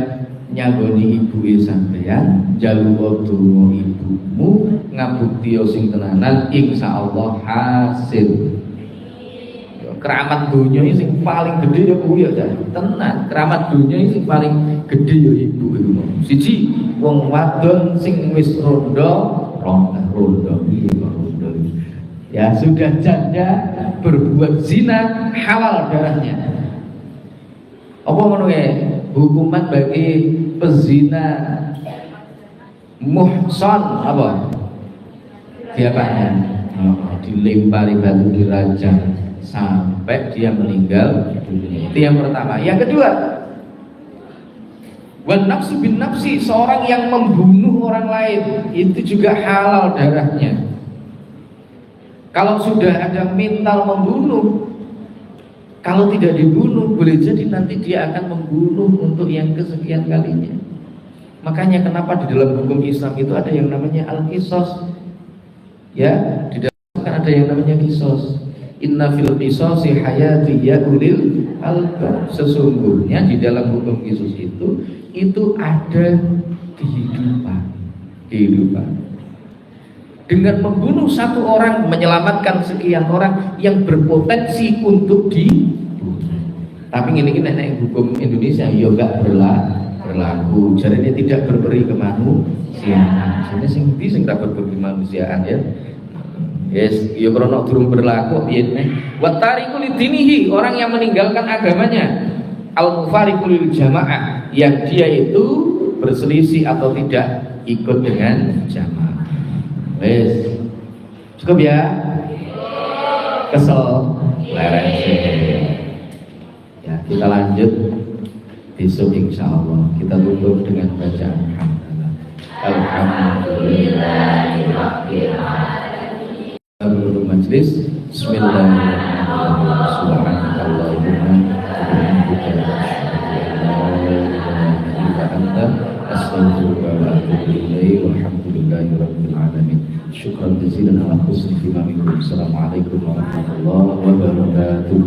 nyanggoni ibu sampean njaluk donga ibumu ngabukti sing tenanan insyaallah hasil. Keramat dunia ini sing paling gede ya kuwi ya tenan. Keramat dunia ini sing paling gede ya ibu itu. Siji wong wadon sing wis rondo ya sudah janda berbuat zina halal darahnya. Apa ngono hukuman bagi pezina muhsan apa? Diapakan? Dilempari batu dirajam sampai dia meninggal dunia. Itu yang pertama. Yang kedua, wan nafsu bin nafsi, seorang yang membunuh orang lain itu juga halal darahnya. Kalau sudah ada mental membunuh, kalau tidak dibunuh boleh jadi nanti dia akan membunuh untuk yang kesekian kalinya. Makanya kenapa di dalam hukum Islam itu ada yang namanya al-qisas. Ya, di dalam kan ada yang namanya qisas. Inna fil qisasi hayati ya ulil albab. Sesungguhnya di dalam hukum qisas itu ada kehidupan. Dengan membunuh satu orang menyelamatkan sekian orang yang berpotensi untuk dibunuh. Tapi ini nek hukum Indonesia ya enggak berlaku. Jadi tidak berperi kemanusiaan. Jadi sing tak berperi kemanusiaan ya. Yes, ya krono durung berlaku piye wa tariku lidinihi, orang yang meninggalkan agamanya, al mufariqu lil jamaah, yang dia itu berselisih atau tidak ikut dengan jamaah. Wes cukup ya, kesel lereng ya. Kita lanjut besok insyaallah. Kita tutup dengan bacaan alhamdulillahirabbil alamin. Majlis Bismillahirrahmanirrahim. Subhanakallahumma wa bihamdika astaghfiruka wa atubu ilaik. Walhamdulillahi rabbil alamin. Syukran jazilan ala husni ihtimamikum. Assalamualaikum warahmatullahi wabarakatuh.